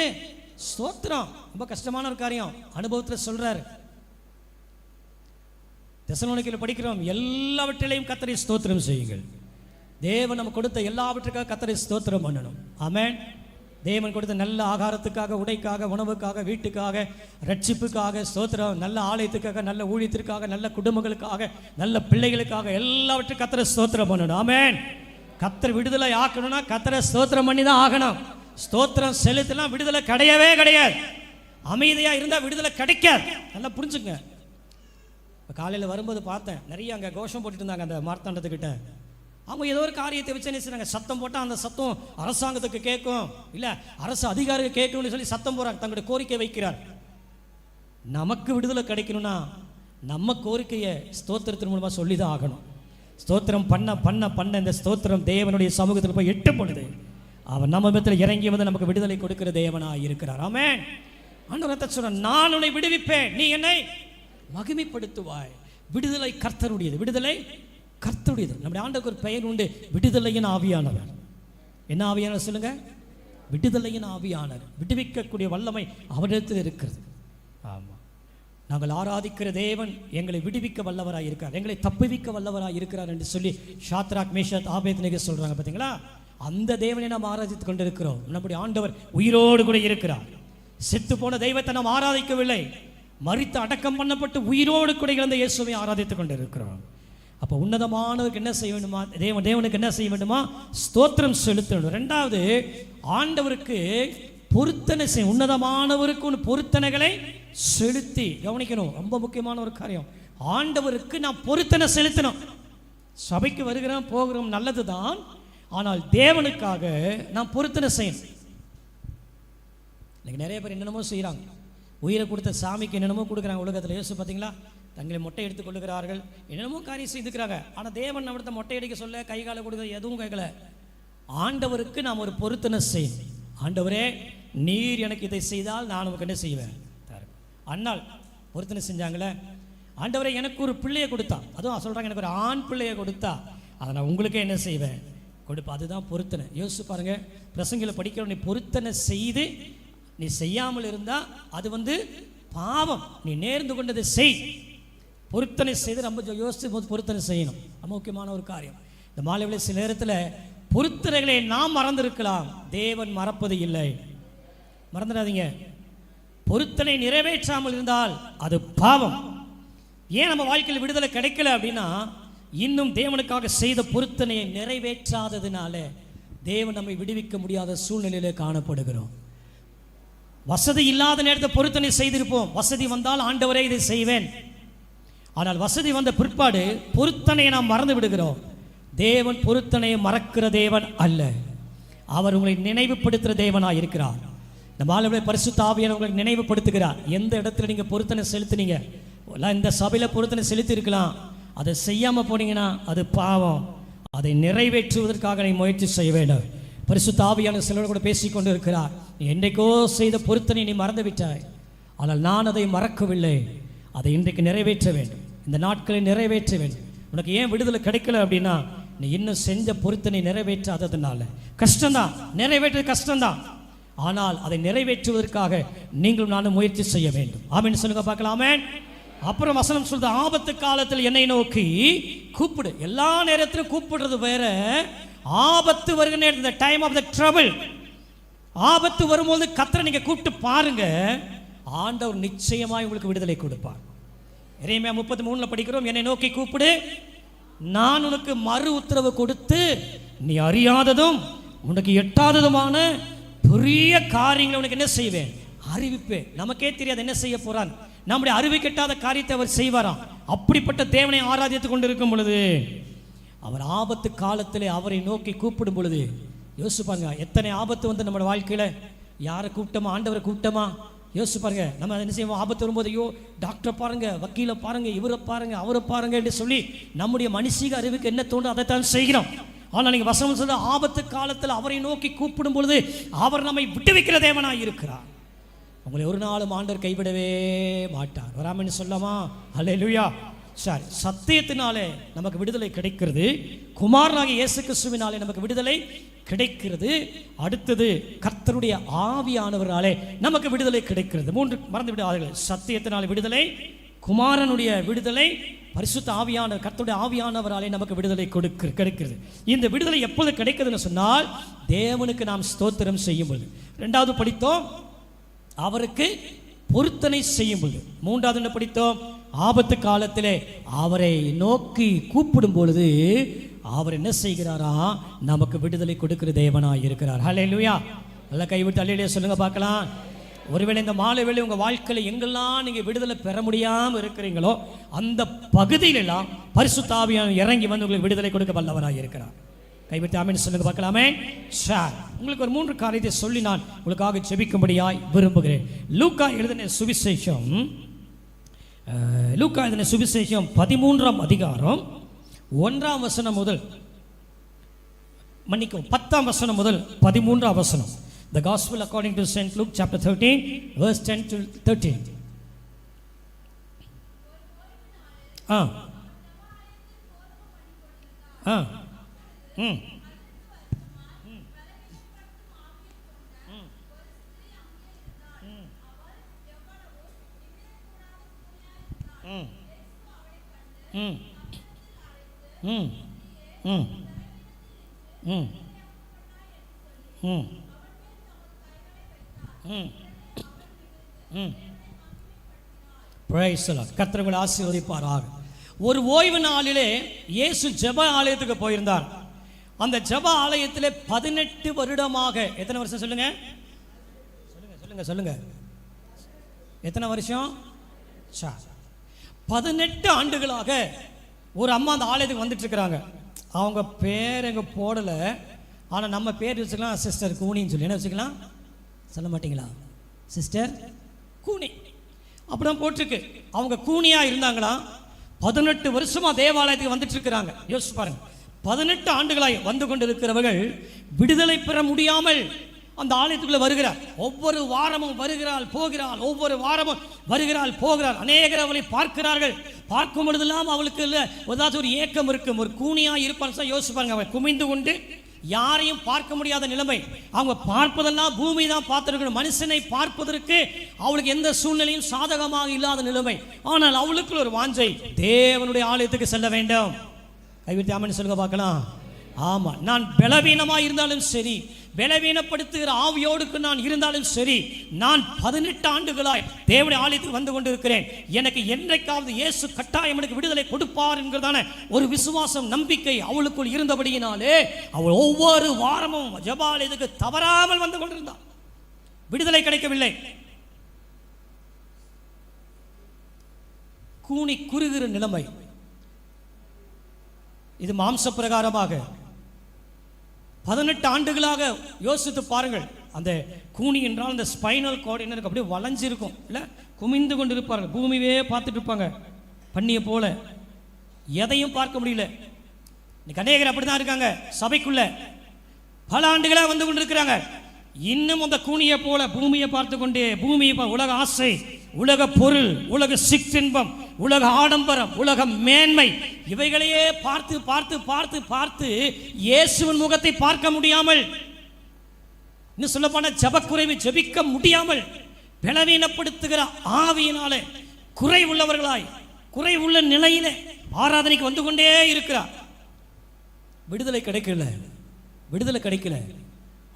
ஸ்தோத்திரம். ரொம்ப கஷ்டமான ஒரு காரியம். அனுபவத்தில் சொல்றாரு. தெசலோனிக்கேயில் படிக்கிறோம், எல்லாவற்றிலையும் கர்த்தரை ஸ்தோத்திரம் செய்யுங்கள். தேவன் நமக்கு கொடுத்த எல்லாவற்றுக்காக கர்த்தரை ஸ்தோத்திரம் பண்ணணும். ஆமென். தேவன் கொடுத்த நல்ல ஆகாரத்துக்காக, உடைக்காக, உணவுக்காக, வீட்டுக்காக, ரட்சிப்புக்காக ஸ்தோத்திரம். நல்ல ஆலயத்துக்காக, நல்ல ஊழியத்திற்காக, நல்ல குடும்பங்களுக்காக, நல்ல பிள்ளைகளுக்காக, எல்லாவற்றுக்கும் கர்த்தரை ஸ்தோத்திரம் பண்ணணும். ஆமென். கர்த்தர் விடுதலை ஆக்கணும்னா கர்த்தரை ஸ்தோத்திரம் பண்ணி தான் ஆகணும். ஸ்தோத்திரம் செலுத்தலாம் விடுதலை கிடையவே கிடையாது. அமைதியாக இருந்தால் விடுதலை கிடைக்காது. நல்லா புரிஞ்சுங்க. இப்போ காலையில் வரும்போது பார்த்தேன், நிறைய அங்கே கோஷம் போட்டுட்டு இருந்தாங்க அந்த மார்த்தாண்டத்துக்கிட்ட. அவங்க ஏதோ ஒரு காரியத்தை வச்சு என்ன செய்றாங்க, சத்தம் போட்டால் அந்த சத்தம் அரசாங்கத்துக்கு கேட்கும், இல்லை அரசு அதிகாரிகள் கேட்கணும்னு சொல்லி சத்தம் போடுறாங்க, தங்களுடைய கோரிக்கை வைக்கிறார். நமக்கு விடுதலை கிடைக்கணும்னா நம்ம கோரிக்கையை ஸ்தோத்திரத்தின் மூலமாக சொல்லி தான் ஆகணும். ஸ்தோத்திரம் பண்ண பண்ண பண்ண இந்த ஸ்தோத்திரம் தேவனுடைய சமூகத்தில் போய் எட்டும் பொழுது அவர் நம்ம இடத்தில் இறங்கி வந்து நமக்கு விடுதலை கொடுக்கிற தேவனாக இருக்கிறார். ஆமென். ஆண்டவர் சொல்ற, நான் உன்னை விடுவிப்பேன், நீ என்னை மகிமைப்படுத்துவாய். விடுதலை கர்த்தருடையது. விடுதலை கர்த்தருடையது. நம்முடைய ஆண்டவருக்கு ஒரு பெயர் உண்டு, விடுதலையின் ஆவியானவர். என்ன ஆவியானவர் சொல்லுங்க? விடுதலையின் ஆவியானவர். விடுவிக்கக்கூடிய வல்லமை அவரிடத்தில் இருக்கிறது. ஆமாம். நாங்கள் ஆராதிக்கிற தேவன் எங்களை விடுவிக்க வல்லவராக இருக்கிறார், எங்களை தப்புவிக்க வல்லவராக இருக்கிறார் என்று சொல்லி ஷாத்ராக், மேஷாக், ஆபேத்நேகோ சொல்றாங்க. பார்த்தீங்களா? அந்த தேவனை நாம் ஆராதித்துக் கொண்டிருக்கிறோம். நம்முடைய ஆண்டவர் உயிரோடு கூட இருக்கிறார். செத்து போன தெய்வத்தை நாம் ஆராதிக்கவில்லை, மரித்து அடக்கம் பண்ணப்பட்டு உயிரோடு கூட இழந்த இயேசுவை ஆராதித்துக் கொண்டிருக்கிறோம். அப்போ உன்னதமானவருக்கு என்ன செய்ய வேண்டுமா? தேவனுக்கு என்ன செய்ய வேண்டுமா? ஸ்தோத்திரம் செலுத்த வேண்டும். ரெண்டாவது, ஆண்டவருக்கு பொருத்தனை செய்ய. உன்னதமானவருக்கு பொருத்தனைகளை செலுத்தி கவனிக்கணும். ரொம்ப முக்கியமான ஒரு காரியம். ஆண்டவருக்கு நான் பொருத்தனை செலுத்தணும். சபைக்கு வருகிறோம் போகிறோம் நல்லது தான், ஆனால் தேவனுக்காக நான் பொருத்தனை செய்யணும். இன்னைக்கு நிறைய பேர் என்னென்னமோ செய்கிறாங்க. உயிரை கொடுத்த சாமிக்கு என்னென்னமோ கொடுக்குறாங்க உலகத்தில். யோசிச்சு பார்த்தீங்களா? தங்களை மொட்டை எடுத்துக் கொள்ளுகிறார்கள், என்னென்னமோ காரியம் செய்துக்கிறாங்க. ஆனால் தேவன் நம்மளை மொட்டை அடிக்க சொல்ல, கை காலை கொடுக்க எதுவும் கேட்கல. ஆண்டவருக்கு நாம் ஒரு பொருத்தனை செய்யணும். ஆண்டவரே, நீர் எனக்கு இதை செய்தால் நான் உனக்கு என்ன செய்வேன்? அண்ணால் பொருத்தனை செஞ்சாங்களே, ஆண்டவரே எனக்கு ஒரு பிள்ளையை கொடுத்தா, அதுவும் சொல்கிறாங்க எனக்கு ஒரு ஆண் பிள்ளையை கொடுத்தா அதை நான் உங்களுக்கே என்ன செய்வேன்? கொடுப்பேன். அதுதான் பொருத்தனை. யோசிச்சு பாருங்க. பிரசங்கில படிக்கிற, நீ பொருத்தனை செய்து நீ செய்யாமல் இருந்தால் அது பாவம். நீ நேர்ந்து கொண்டதை செய். பொருத்தனை செய்து நம்ம யோசித்து போது பொருத்தனை செய்யணும். ரொம்ப முக்கியமான ஒரு காரியம். இந்த மாலைவில சில நேரத்தில் பொருத்தனைகளை நாம் மறந்திருக்கலாம், தேவன் மறப்பது இல்லை. மறந்துடாதீங்க. பொருத்தனை நிறைவேற்றாமல் இருந்தால் அது பாவம். ஏன் நம்ம வாழ்க்கையில் விடுதலை கிடைக்கல அப்படின்னா, இன்னும் தேவனுக்காக செய்த பொருத்தனையை நிறைவேற்றாததுனால தேவன் நம்மை விடுவிக்க முடியாத சூழ்நிலையிலே காணப்படுகிறோம். வசதி இல்லாத நேரத்தை பொருத்தனை செய்திருப்போம். வசதி வந்தால் ஆண்டவரே இதை செய்வேன். ஆனால் வசதி வந்த பிற்பாடு பொருத்தனையை நாம் மறந்து விடுகிறோம். தேவன் பொருத்தனையை மறக்கிற தேவன் அல்ல, அவர் உங்களை நினைவுபடுத்துகிற தேவனாக இருக்கிறார். இந்த மாலையிலே பரிசுத்த ஆவியானவர் உங்களை நினைவுபடுத்துகிறார். எந்த இடத்துல நீங்கள் பொருத்தனை செலுத்தினீங்க, இந்த சபையில் பொருத்தனை செலுத்தி இருக்கலாம், அதை செய்யாமல் போனீங்கன்னா அது பாவம். அதை நிறைவேற்றுவதற்காக நீ முயற்சி செய்ய வேண்டும். பரிசுத்த ஆவியானவர் சிலரோடு கூட பேசிக்கொண்டு இருக்கிறார். நீ என்றைக்கோ செய்த பொருத்தனை நீ மறந்து விட்டாய், ஆனால் நான் அதை மறக்கவில்லை. அதை இன்றைக்கு நிறைவேற்ற வேண்டும். இந்த நாட்களை நிறைவேற்ற வேண்டும். உனக்கு ஏன் விடுதலை கிடைக்கல அப்படின்னா, நீ இன்னும் செஞ்ச பொருத்தனை நிறைவேற்றாததுனால. கஷ்டம்தான், நிறைவேற்ற கஷ்டம்தான். ஆனால் அதை நிறைவேற்றுவதற்காக நீங்களும் நானும் முயற்சி செய்ய வேண்டும். ஆமென் சொல்லுங்க பார்க்கலாம். ஆமென். அப்புறம் வசனம் சொல்லுது, ஆபத்து காலத்தில் என்னை நோக்கி கூப்பிடு. எல்லா நேரத்திலும் கூப்பிடுறது வேற, ஆபத்து வருகிற நேரத்தில், டைம் ஆஃப் த ட்ரபிள், ஆபத்து வரும்போது கர்த்தரை நீங்க கூப்பிட்டு பாருங்க, ஆண்டவர் நிச்சயமாய் உங்களுக்கு விடுதலை கொடுப்பார். எரேமியா 33 படிக்கிறோம், என்னை நோக்கி கூப்பிடு, நான் உனக்கு மறு உத்தரவு கொடுத்து நீ அறியாததும் உனக்கு எட்டாததுமான பெரிய காரியங்களை உனக்கு என்ன செய்வேன்? அறிவிப்பேன். நமக்கே தெரியாது என்ன செய்ய போறான். நம்முடைய அறிவு கெட்டாத காரியத்தை அவர் செய்வாராம். அப்படிப்பட்ட தேவனை ஆராதித்துக் கொண்டிருக்கும் பொழுது, அவர் ஆபத்து காலத்திலே அவரை நோக்கி கூப்பிடும் பொழுது, யோசிப்பாங்க எத்தனை ஆபத்து வந்து நம்ம வாழ்க்கையில. யாரை கூப்பிட்டோமா? ஆண்டவரை கூப்பிட்டோமா? யோசிச்சு பாருங்க. நம்ம என்ன செய்வோம்? ஆபத்து வரும்போது, ஐயோ டாக்டரை பாருங்க, வக்கீலை பாருங்க, இவரை பாருங்க, அவரை பாருங்க என்று சொல்லி நம்முடைய மனுஷீக அறிவுக்கு என்ன தோன்றும் அதைத்தான் செய்கிறோம். ஆனால் நீங்கள் வசனம் சொல்ல, ஆபத்து காலத்தில் அவரை நோக்கி கூப்பிடும் பொழுது அவர் நம்மை விட்டுவிக்கிற தேவனாய் இருக்கிறார். உங்களை ஒரு நாளும் ஆண்டவர் கைவிடவே மாட்டார். வராமன்னு சொல்லாமா? அல்லேலூயா. சரி, சத்தியத்தினாலே நமக்கு விடுதலை கிடைக்கிறது. குமாரனாகிய இயேசு கிறிஸ்துவினாலே நமக்கு விடுதலை கிடைக்கிறது. அடுத்தது கர்த்தருடைய ஆவியானவராலே நமக்கு விடுதலை கிடைக்கிறது. 3 மறந்து விடாதீர்கள். சத்தியத்தினாலே விடுதலை, குமாரனுடைய விடுதலை, பரிசுத்த ஆவியானவர் கர்த்தருடைய ஆவியானவராலே நமக்கு விடுதலை கிடைக்கிறது. இந்த விடுதலை எப்பொழுது கிடைக்குதுன்னு சொன்னால் தேவனுக்கு நாம் ஸ்தோத்திரம் செய்யும்போது. 2வது படித்தோம், அவருக்கு பொருத்தனை செய்யும்போது. 3வது என்ன படித்தோம், ஆபத்து காலத்திலே அவரை நோக்கி கூப்பிடும் பொழுது அவர் என்ன செய்கிறாரா, நமக்கு விடுதலை கொடுக்கிற தேவனாய் இருக்கிறார். ஹல்லேலூயா. நல்லா கைவிட்டு அல்லேலூயா சொல்லுங்க பார்க்கலாம். ஒருவேளை இந்த மாலை வேளை உங்கள் வாழ்க்கையில் எங்கெல்லாம் நீங்கள் விடுதலை பெற முடியாமல் இருக்கிறீங்களோ அந்த பகுதியிலெல்லாம் பரிசுத்த ஆவியானவர் இறங்கி வந்து உங்களுக்கு விடுதலை கொடுக்க வல்லவராக இருக்கிறார். கைவிட்டு ஆமென் சொல்லுங்க பார்க்கலாமே. சார், உங்களுக்கு ஒரு 3 காரியத்தை சொல்லி நான் உங்களுக்காக ஜெபிக்கும்படியாய் விரும்புகிறேன். லூக்கா எழுதின சுவிசேஷம் 13ஆம் அதிகாரம் 1ஆம் வசனம் முதல் 10ஆம் வசனம் முதல் 13ஆம் வசனம். The Gospel according to St. Luke chapter 13 verse 10 to 13. கர்த்தர் ஆசீர்வதிப்பாராக. ஒரு ஓய்வு நாளிலே இயேசு ஜெப ஆலயத்துக்கு போயிருந்தார். அந்த ஜெப ஆலயத்திலே 18 வருடமாக, எத்தனை வருஷம் சொல்லுங்க சொல்லுங்க சொல்லுங்க எத்தனை வருஷம்? 18 ஆண்டுகளாக ஒரு அம்மா அந்த ஆலயத்துக்கு வந்துட்டு இருக்கிறாங்க. அவங்க பேர் எங்க போடலை, ஆனால் நம்ம பேர் வச்சுக்கலாம், சிஸ்டர் கூனின்னு சொல்லி. என்ன வச்சுக்கலாம்? சொல்ல மாட்டீங்களா? சிஸ்டர் கூனி அப்படிதான் போட்டிருக்கு. அவங்க கூனியா இருந்தாங்களா? 18 வருஷமா தேவாலயத்துக்கு வந்துட்டு இருக்கிறாங்க. யோசிச்சு பாருங்க, 18 ஆண்டுகளாய் வந்து கொண்டிருக்கிறவர்கள் விடுதலை பெற முடியாமல் அந்த ஆலயத்துக்குள்ள வருகிறார். ஒவ்வொரு வாரமும் வருகிறாள் போகிறாள், ஒவ்வொரு வாரமும் வருகிறாள் போகிறாள். அநேகர் அவளை பார்க்கிறார்கள். பார்க்கும் பொழுதெல்லாம் அவளுக்கு ஏதாச்சும் ஒரு ஏக்கம் இருக்கும். ஒரு கூனியா இருப்பான்னு யோசிச்சு பாருங்க. அவள் குமிந்து கொண்டு யாரையும் பார்க்க முடியாத நிலைமை. அவங்க பார்ப்பதெல்லாம் பூமி தான் பார்த்துருக்கணும். மனுஷனை பார்ப்பதற்கு அவளுக்கு எந்த சூழ்நிலையும் சாதகமாக இல்லாத நிலைமை. ஆனால் அவளுக்கு ஒரு வாஞ்சை, தேவனுடைய ஆலயத்துக்கு செல்ல வேண்டும். கைவிட்டு ஆமென் சொல்லுங்க பார்க்கலாம். ஆமா, நான் பலவீனமாக இருந்தாலும் சரி, பலவீனப்படுத்துகிற ஆவியோடுக்கு நான் இருந்தாலும் சரி, நான் 18 ஆண்டுகளாய் தேவனுடைய ஆலயத்துக்கு வந்து கொண்டிருக்கிறேன். எனக்கு என்றைக்காவது இயேசு கட்டாயம் எனக்கு விடுதலை கொடுப்பார் என்கிறதான ஒரு விசுவாசம், நம்பிக்கை அவளுக்குள் இருந்தபடியினாலே அவள் ஒவ்வொரு வாரமும் ஜெபாலயத்துக்கு தவறாமல் வந்து கொண்டிருந்தாள். விடுதலை கிடைக்கவில்லை. கூனி குறுகிற நிலைமை. இது மாம்ச பிரகாரமாக 18 ஆண்டுகளாக யோசித்து பாருங்கள். அந்த கூனி என்றால் அந்த ஸ்பைனல் கார்டு என்ன அப்படியே வளைஞ்சிருக்கும், இல்லை குமிந்து கொண்டு இருப்பார்கள். பூமியே பார்த்துட்டு இருப்பாங்க பண்ணிய போல, எதையும் பார்க்க முடியல. இன்னைக்கு அநேகர் அப்படிதான் இருக்காங்க. சபைக்குள்ள பல ஆண்டுகளாக வந்து கொண்டு இருக்கிறாங்க. இன்னும் அந்த கூனியை போல பூமியை பார்த்து கொண்டே, பூமியை உலக ஆசை, உலக பொருள், உலக சிற்றின்பம், உலக ஆடம்பரம், உலக மேன்மை, இவைகளையே பார்த்து பார்த்து பார்த்து பார்த்து இயேசுவின் முகத்தை பார்க்க முடியாமல், இன்னும் சொல்ல போன ஜபக்குறைவை ஜபிக்க முடியாமல் பலவீனப்படுத்துகிற ஆவியினாலே குறைவுள்ளவர்களாய், குறைவுள்ள நிலையில ஆராதனைக்கு வந்து கொண்டே இருக்கிறார். விடுதலை கிடைக்கல, விடுதலை கிடைக்கல.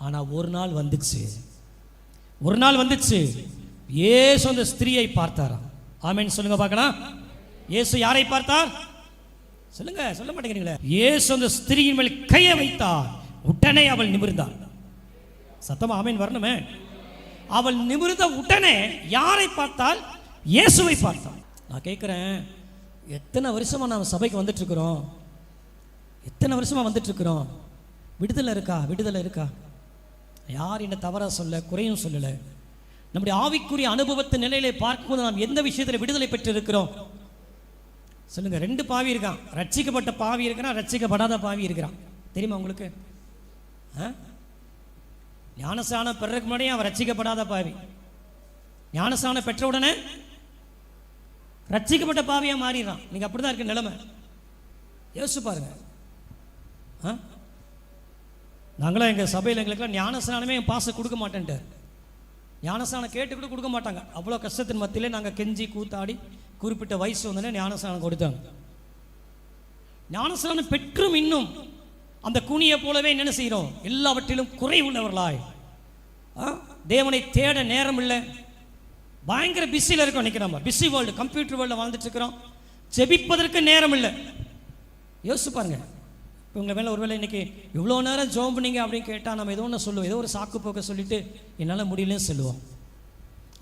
ஆனா ஒரு நாள் வந்துச்சு, ஒரு நாள் வந்துச்சு. இயேசு அந்த ஸ்திரியை பார்த்தாராம். ஆமென் சொல்லுங்க பார்க்கலாம். இயேசு யாரை பார்த்தார்? சொல்லுங்க, சொல்ல மாட்டேங்கிறீங்களே. இயேசு அந்த ஸ்திரியின் மேல் கையை வைத்தார். உடனே அவள் நிமிர்ந்தாள். சத்தமா ஆமென் வரணுமே. அவள் நிமிர்ந்த உடனே யாரை பார்த்தால்? இயேசுவை பார்த்தாள். நான் கேட்கிறேன், எத்தனை வருஷமா நாம் சபைக்கு வந்துட்டு இருக்கிறோம்? எத்தனை வருஷமா வந்துட்டு இருக்கிறோம்? விடுதலை இருக்கா? விடுதலை இருக்கா? யார் என்ன தவறா சொல்ல, குறையும் சொல்லல. நம்முடைய ஆவிக்குரிய அனுபவத்தின் நிலையிலே பார்க்கும்போது நாம் எந்த விஷயத்தில் விடுதலை பெற்று இருக்கிறோம்? சொல்லுங்க. 2 பாவி இருக்கான். ரட்சிக்கப்பட்ட பாவி இருக்கிறான், ரட்சிக்கப்படாத பாவி இருக்கிறான். தெரியுமா உங்களுக்கு? ஞானஸ்நானம் பெறதுக்கு முன்னாடியே அவன் ரட்சிக்கப்படாத பாவி. ஞானஸ்நானம் பெற்ற உடனே ரட்சிக்கப்பட்ட பாவியாக மாறிடுறான். நீங்கள் அப்படி தான் இருக்க நிலைமை. யோசிச்சு பாருங்க. நாங்களாம் எங்கள் சபையில் எங்களுக்குலாம் ஞானஸ்நானமே என் பாச கொடுக்க மாட்டேன்ட்டார். ஞானஸ்நானம் கேட்டு கூட கொடுக்க மாட்டாங்க. அவ்வளோ கஷ்டத்தின் மத்தியிலே நாங்கள் கெஞ்சி கூத்தாடி குறிப்பிட்ட வயசு வந்தோடனே ஞானஸ்நானம் கொடுத்தாங்க. ஞானஸ்நானம் பெற்றும் இன்னும் அந்த குனியை போலவே என்ன செய்கிறோம், எல்லாவற்றிலும் குறை உள்ளவர்களாய் தேவனை தேட நேரம் இல்லை. பயங்கர பிஸியில் இருக்கோம். நினைக்கிறோம் நம்ம பிஸி வேர்ல்டு, கம்ப்யூட்டர் வேர்ல்டில் வாழ்ந்துட்டு இருக்கிறோம். ஜெபிப்பதற்கு நேரம் இல்லை. யோசிச்சு பாருங்க. இப்போ உங்கள் மேலே ஒருவேளை இன்னைக்கு இவ்வளோ நேரம் ஜெபம் பண்ணீங்க அப்படின்னு கேட்டால் நம்ம ஏதோ ஒன்று சொல்லுவோம், ஏதோ ஒரு சாக்கு போக்க சொல்லிட்டு என்னால் முடியலன்னு சொல்லுவோம்.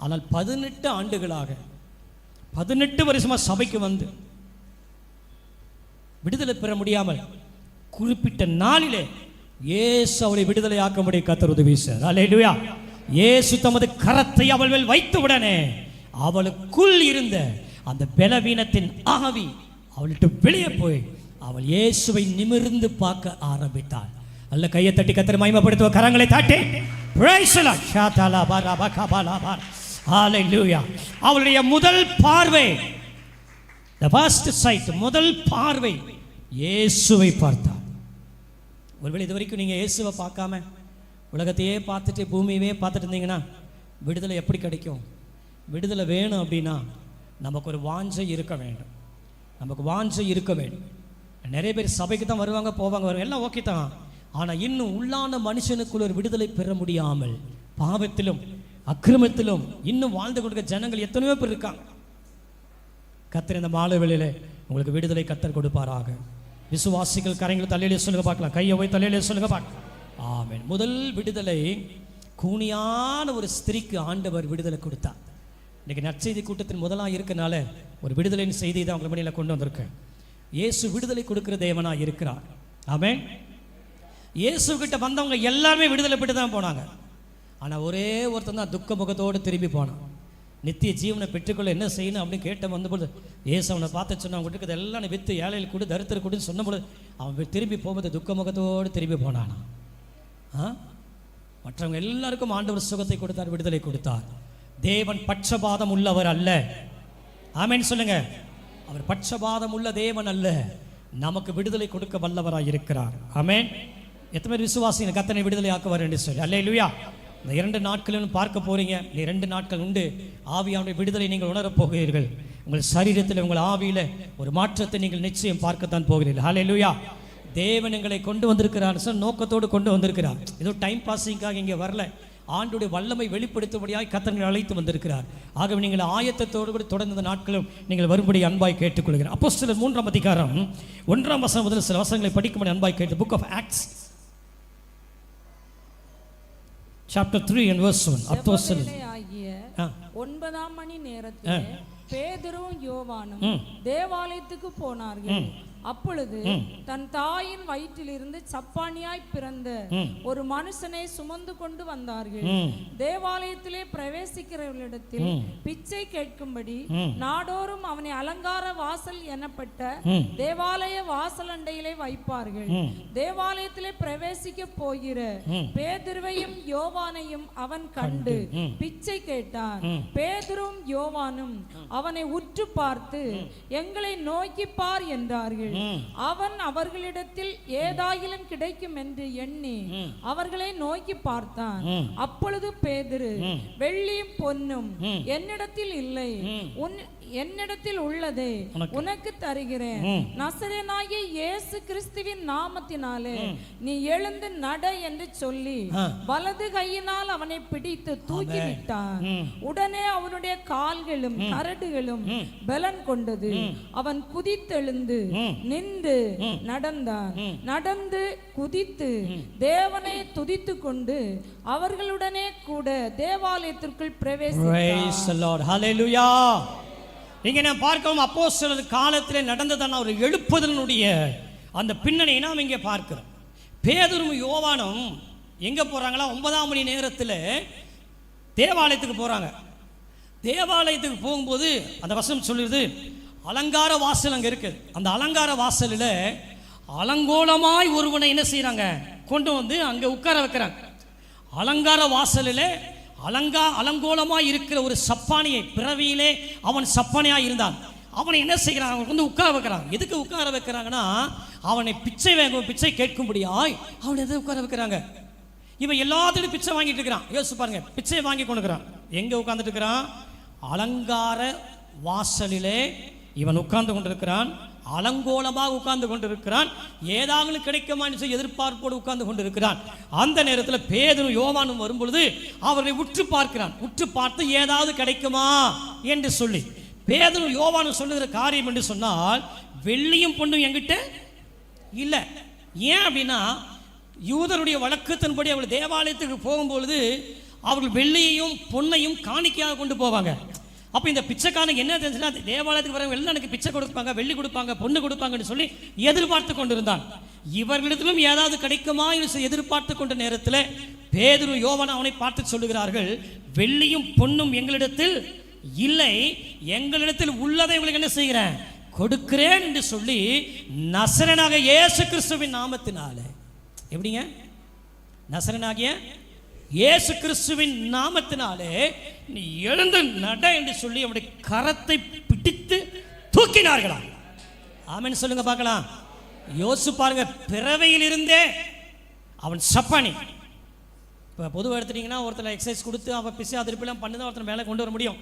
ஆனால் 18 ஆண்டுகளாக 18 வருஷமாக சபைக்கு வந்து விடுதலை பெற முடியாமல் குறிப்பிட்ட நாளிலே இயேசு அவளை விடுதலை ஆக்க முடியும். கர்த்தர் உதவி செய்தார். அல்லேலூயா. இயேசு தமது கரத்தை அவள் மேல் வைத்த உடனே அவளுக்குள் இருந்த அந்த பலவீனத்தின் ஆவி அவள்கிட்ட வெளியே போய் அவள் இயேசுவை நிமிர்ந்து பார்க்க ஆரம்பித்தாள். அல்ல கையை தட்டி கர்த்தரை மகிமைப்படுத்துவ, கரங்களை தட்டி பிரைஸ் தி லார்ட். ஷாதலா பரபா கபலா பர். ஹalleluya. அவளுடைய முதல் பார்வை, the first sight, முதல் பார்வை இயேசுவை பார்த்தாள். ஒருவேளை இது வரைக்கும் நீங்கள் இயேசுவை பார்க்காம உலகத்தையே பார்த்துட்டு பூமியவே பார்த்துட்டு இருந்தீங்கன்னா விடுதலை எப்படி கிடைக்கும்? விடுதலை வேணும் அப்படின்னா நமக்கு ஒரு வாஞ்சை இருக்க வேண்டும். நமக்கு வாஞ்சை இருக்க வேண்டும். நிறைய பேர் சபைக்கு தான் வருவாங்க, போவாங்க, வருவாங்க, எல்லாம் ஓகே தான். ஆனால் இன்னும் உள்ளான மனுஷனுக்குள்ள ஒரு விடுதலை பெற முடியாமல் பாவத்திலும் அக்கிரமத்திலும் இன்னும் வாழ்ந்து கொடுக்க ஜனங்கள் எத்தனையோ பேர் இருக்காங்க. கர்த்தர் இந்த மாலை வேளையிலே உங்களுக்கு விடுதலை கர்த்தர் கொடுப்பாராக. விசுவாசிகள் கரைங்களை தலையிலே சொல்லுங்க பார்க்கலாம். கையை போய் தலையிலே சொல்லுங்க பார்க்கலாம். ஆமென். முதல் விடுதலை கூனியான ஒரு ஸ்திரீக்கு ஆண்டவர் விடுதலை கொடுத்தார். இன்னைக்கு நற்செய்தி கூட்டத்தின் முதலாக இருக்கனால ஒரு விடுதலையின் செய்தி தான் உங்கள் மணியில் கொண்டு வந்திருக்கேன். இயேசு விடுதலை கொடுக்கிற தேவனாக இருக்கிறார். ஆமென். இயேசு கிட்ட வந்தவங்க எல்லாருமே விடுதலை பெற்று தான் போனாங்க. ஆனால் ஒரே ஒருத்தன் தான் துக்க முகத்தோடு திரும்பி போனான். நித்திய ஜீவனை பெற்றுக்கொள்ள என்ன செய்யணும் அப்படின்னு கேட்ட வந்தபொழுது இயேசு அவனை பார்த்து சொன்னான், அவங்ககிட்ட இதெல்லாம் விற்று ஏழையில் கொடு, தரித்திர கொடுன்னு சொன்னபொழுது அவன் திரும்பி போகும்போது துக்க முகத்தோடு திரும்பி போனானா. மற்றவங்க எல்லாருக்கும் ஆண்டவர் சுகத்தை கொடுத்தார், விடுதலை கொடுத்தார். தேவன் பட்சபாதம் உள்ளவர் அல்ல. ஆமென் சொல்லுங்க. அவர் பட்சபாதம் உள்ள தேவன் அல்ல, நமக்கு விடுதலை கொடுக்க வல்லவராக இருக்கிறார். ஆமென். எத்தனை பேர் விசுவாசிங்க கர்த்தரை விடுதலை ஆக்குவார் என்று சொல்லி? அல்லேலூயா. இந்த 2 நாட்களிலும் பார்க்க போறீங்க. 2 நாட்கள் உண்டு. ஆவியானுடைய விடுதலை நீங்கள் உணரப் போகிறீர்கள். உங்கள் சரீரத்தில் உங்கள் ஆவியில ஒரு மாற்றத்தை நீங்கள் நிச்சயம் பார்க்கத்தான் போகிறீர்கள். ஹல்லேலூயா. தேவன் எங்களை கொண்டு வந்திருக்கிறார், நோக்கத்தோடு கொண்டு வந்திருக்கிறார். ஏதோ டைம் பாஸிங்காக இங்கே வரல. ஆண்டுடைய வல்லமை வெளிப்படுத்தும்படியாய் கர்த்தர் அழைத்து வந்திருக்கிறார். ஆகவே நீங்கள் ஆயத்தத்தோடு கூட தொடர்ந்த நாட்களும் நீங்கள் வரும்படி அன்பாய் கேட்டுக்கொள்கிறேன். அப்போஸ்தலர் 3ஆம் அதிகாரம் 1ஆம் வசனம் முதல் சில வசனங்களை படிக்கும்படி அன்பாய் கேட்டு. Book of Acts chapter 3 and verse 1. அப்போஸ்தலர் 9ஆம் மணி நேரத்தில் பேதுருவும் யோவானும் தேவாலயத்துக்கு போனார்கள். அப்பொழுது தன் தாயின் வயிற்றிலிருந்து சப்பானியாய் பிறந்த ஒரு மனுஷனை சுமந்து கொண்டு வந்தார்கள். தேவாலயத்திலே பிரவேசிக்கிறவர்களிடத்தில் பிச்சை கேட்கும்படி நாடோறும் அவனை அலங்கார வாசல் எனப்பட்ட தேவாலய வாசலண்டையிலே வைப்பார்கள். தேவாலயத்திலே பிரவேசிக்க போகிற பேதுருவையும் யோவானையும் அவன் கண்டு பிச்சை கேட்டான். பேதுருவும் யோவானும் அவனை உற்று பார்த்து, எங்களை நோக்கி பார் என்றார்கள். அவன் அவர்களிடத்தில் ஏதாயிலும் கிடைக்கும் என்று எண்ணி அவர்களை நோக்கி பார்த்தான். அப்பொழுது பேதுரு, வெள்ளியும் பொன்னும் என்னிடத்தில் இல்லை, என்னிடத்தில் உள்ளதை உனக்கு தருகிறேன். நசரேயனாகிய இயேசு கிறிஸ்துவின் நாமத்தினாலே நீ எழுந்து நட என்று சொல்லி வலது கையினால் அவனை பிடித்து தூக்கி விட்டான். உடனே அவனுடைய கால்களும் கரடுகளும் பலன் கொண்டது. அவன் குதித்தெழுந்து நின்று நடந்தான். நடந்து குதித்து தேவனை துதித்து கொண்டு அவர்களுடனே கூட தேவாலயத்திற்குள் பிரவேசித்தான். இங்கே நான் பார்க்கவும் அப்போஸ்தலர் காலத்தில் நடந்ததான ஒரு எழுப்புதலினுடைய அந்த பின்னணியை நாம் இங்கே பார்க்கிறோம். பேதுருவும் யோவானும் எங்கே போகிறாங்களா? 9ஆம் மணி நேரத்தில் தேவாலயத்துக்கு போகிறாங்க. தேவாலயத்துக்கு போகும்போது அந்த வசனம் சொல்லுது, அலங்கார வாசல் அங்கே இருக்குது. அந்த அலங்கார வாசலில் அலங்கோலமாய் ஒருவனை என்ன செய்கிறாங்க, கொண்டு வந்து அங்கே உட்கார வைக்கிறாங்க. அலங்கார வாசலில் அலங்கோலமாய் இருக்கிற ஒரு சப்பானியை, பிறவியிலே அவன் சப்பானியாக இருந்தான். அவனை என்ன செய்கிறான், அவனுக்கு வந்து உட்கார வைக்கிறான். எதுக்கு உட்கார வைக்கிறாங்கன்னா, அவனை பிச்சை கேட்கும்படியாய் அவனை எதை உட்கார வைக்கிறாங்க. இவன் எல்லாத்துக்கும் பிச்சை வாங்கிட்டு இருக்கிறான். யோசிச்சு பாருங்க, பிச்சை வாங்கி கொண்டுக்கிறான். எங்க உட்கார்ந்துட்டு இருக்கிறான்? அலங்கார வாசலிலே இவன் உட்கார்ந்து கொண்டிருக்கிறான். அலங்கோலமாக உட்கார்ந்து கொண்டிருக்கிறான். ஏதாவது கிடைக்குமான்னு சொல்லி எதிர்பார்ப்போடு உட்கார்ந்து கொண்டிருக்கிறான். அந்த நேரத்தில் பேதுரும் யோவானும் வரும்பொழுது அவரை உற்று பார்க்கிறான். உற்று பார்த்து ஏதாவது கிடைக்குமா என்று சொல்லி பேதுரும் யோவானும் சொல்லுகிற காரியம் என்று சொன்னால், வெள்ளியும் பொண்ணும் என்கிட்ட இல்லை. ஏன் அப்படின்னா, யூதருடைய வழக்கத்தின்படி அவர்கள் தேவாலயத்துக்கு போகும்பொழுது அவர்கள் வெள்ளியையும் பொன்னையும் காணிக்கையாக கொண்டு போவாங்க. அப்போ இந்த பிச்சைக்காரனுக்கு என்ன தெரிஞ்சுன்னா, தேவாலயத்துக்கு வரவங்க எல்லாம் எனக்கு பிச்சை கொடுப்பாங்க, வெள்ளி கொடுப்பாங்க, பொண்ணு கொடுப்பாங்கன்னு சொல்லி எதிர்பார்த்து கொண்டிருந்தான். இவர்களிடத்திலும் ஏதாவது கிடைக்குமா என்று எதிர்பார்த்து கொண்ட நேரத்தில் பேதுரு யோவான் அவனை பார்த்து சொல்லுகிறார்கள், வெள்ளியும் பொன்னும் எங்களிடத்தில் இல்லை, எங்களிடத்தில் உள்ளதை உங்களுக்கு என்ன செய்கிறேன், கொடுக்கிறேன் என்று சொல்லி நசரேயனாக இயேசு கிறிஸ்துவின் நாமத்தினாலே, எப்படிங்க, நசரேயனாகிய இயேசு கிறிஸ்துவின் நாமத்தினாலே நீ எழுந்து நட என்று சொல்லி அவருடைய கரத்தை பிடித்து தூக்கினார்களா. ஆமென் சொல்லுங்க பார்க்கலாம். யோசிச்சு பாருங்க, பிறவையில் இருந்தே அவன் சப்பானி. இப்போ பொதுவாக எடுத்துட்டீங்கன்னா ஒருத்தர் எக்ஸசைஸ் கொடுத்து அவன் பிசை அதிர்ப்பெல்லாம் பண்ணி தான் ஒருத்தர் மேலே கொண்டு வர முடியும்.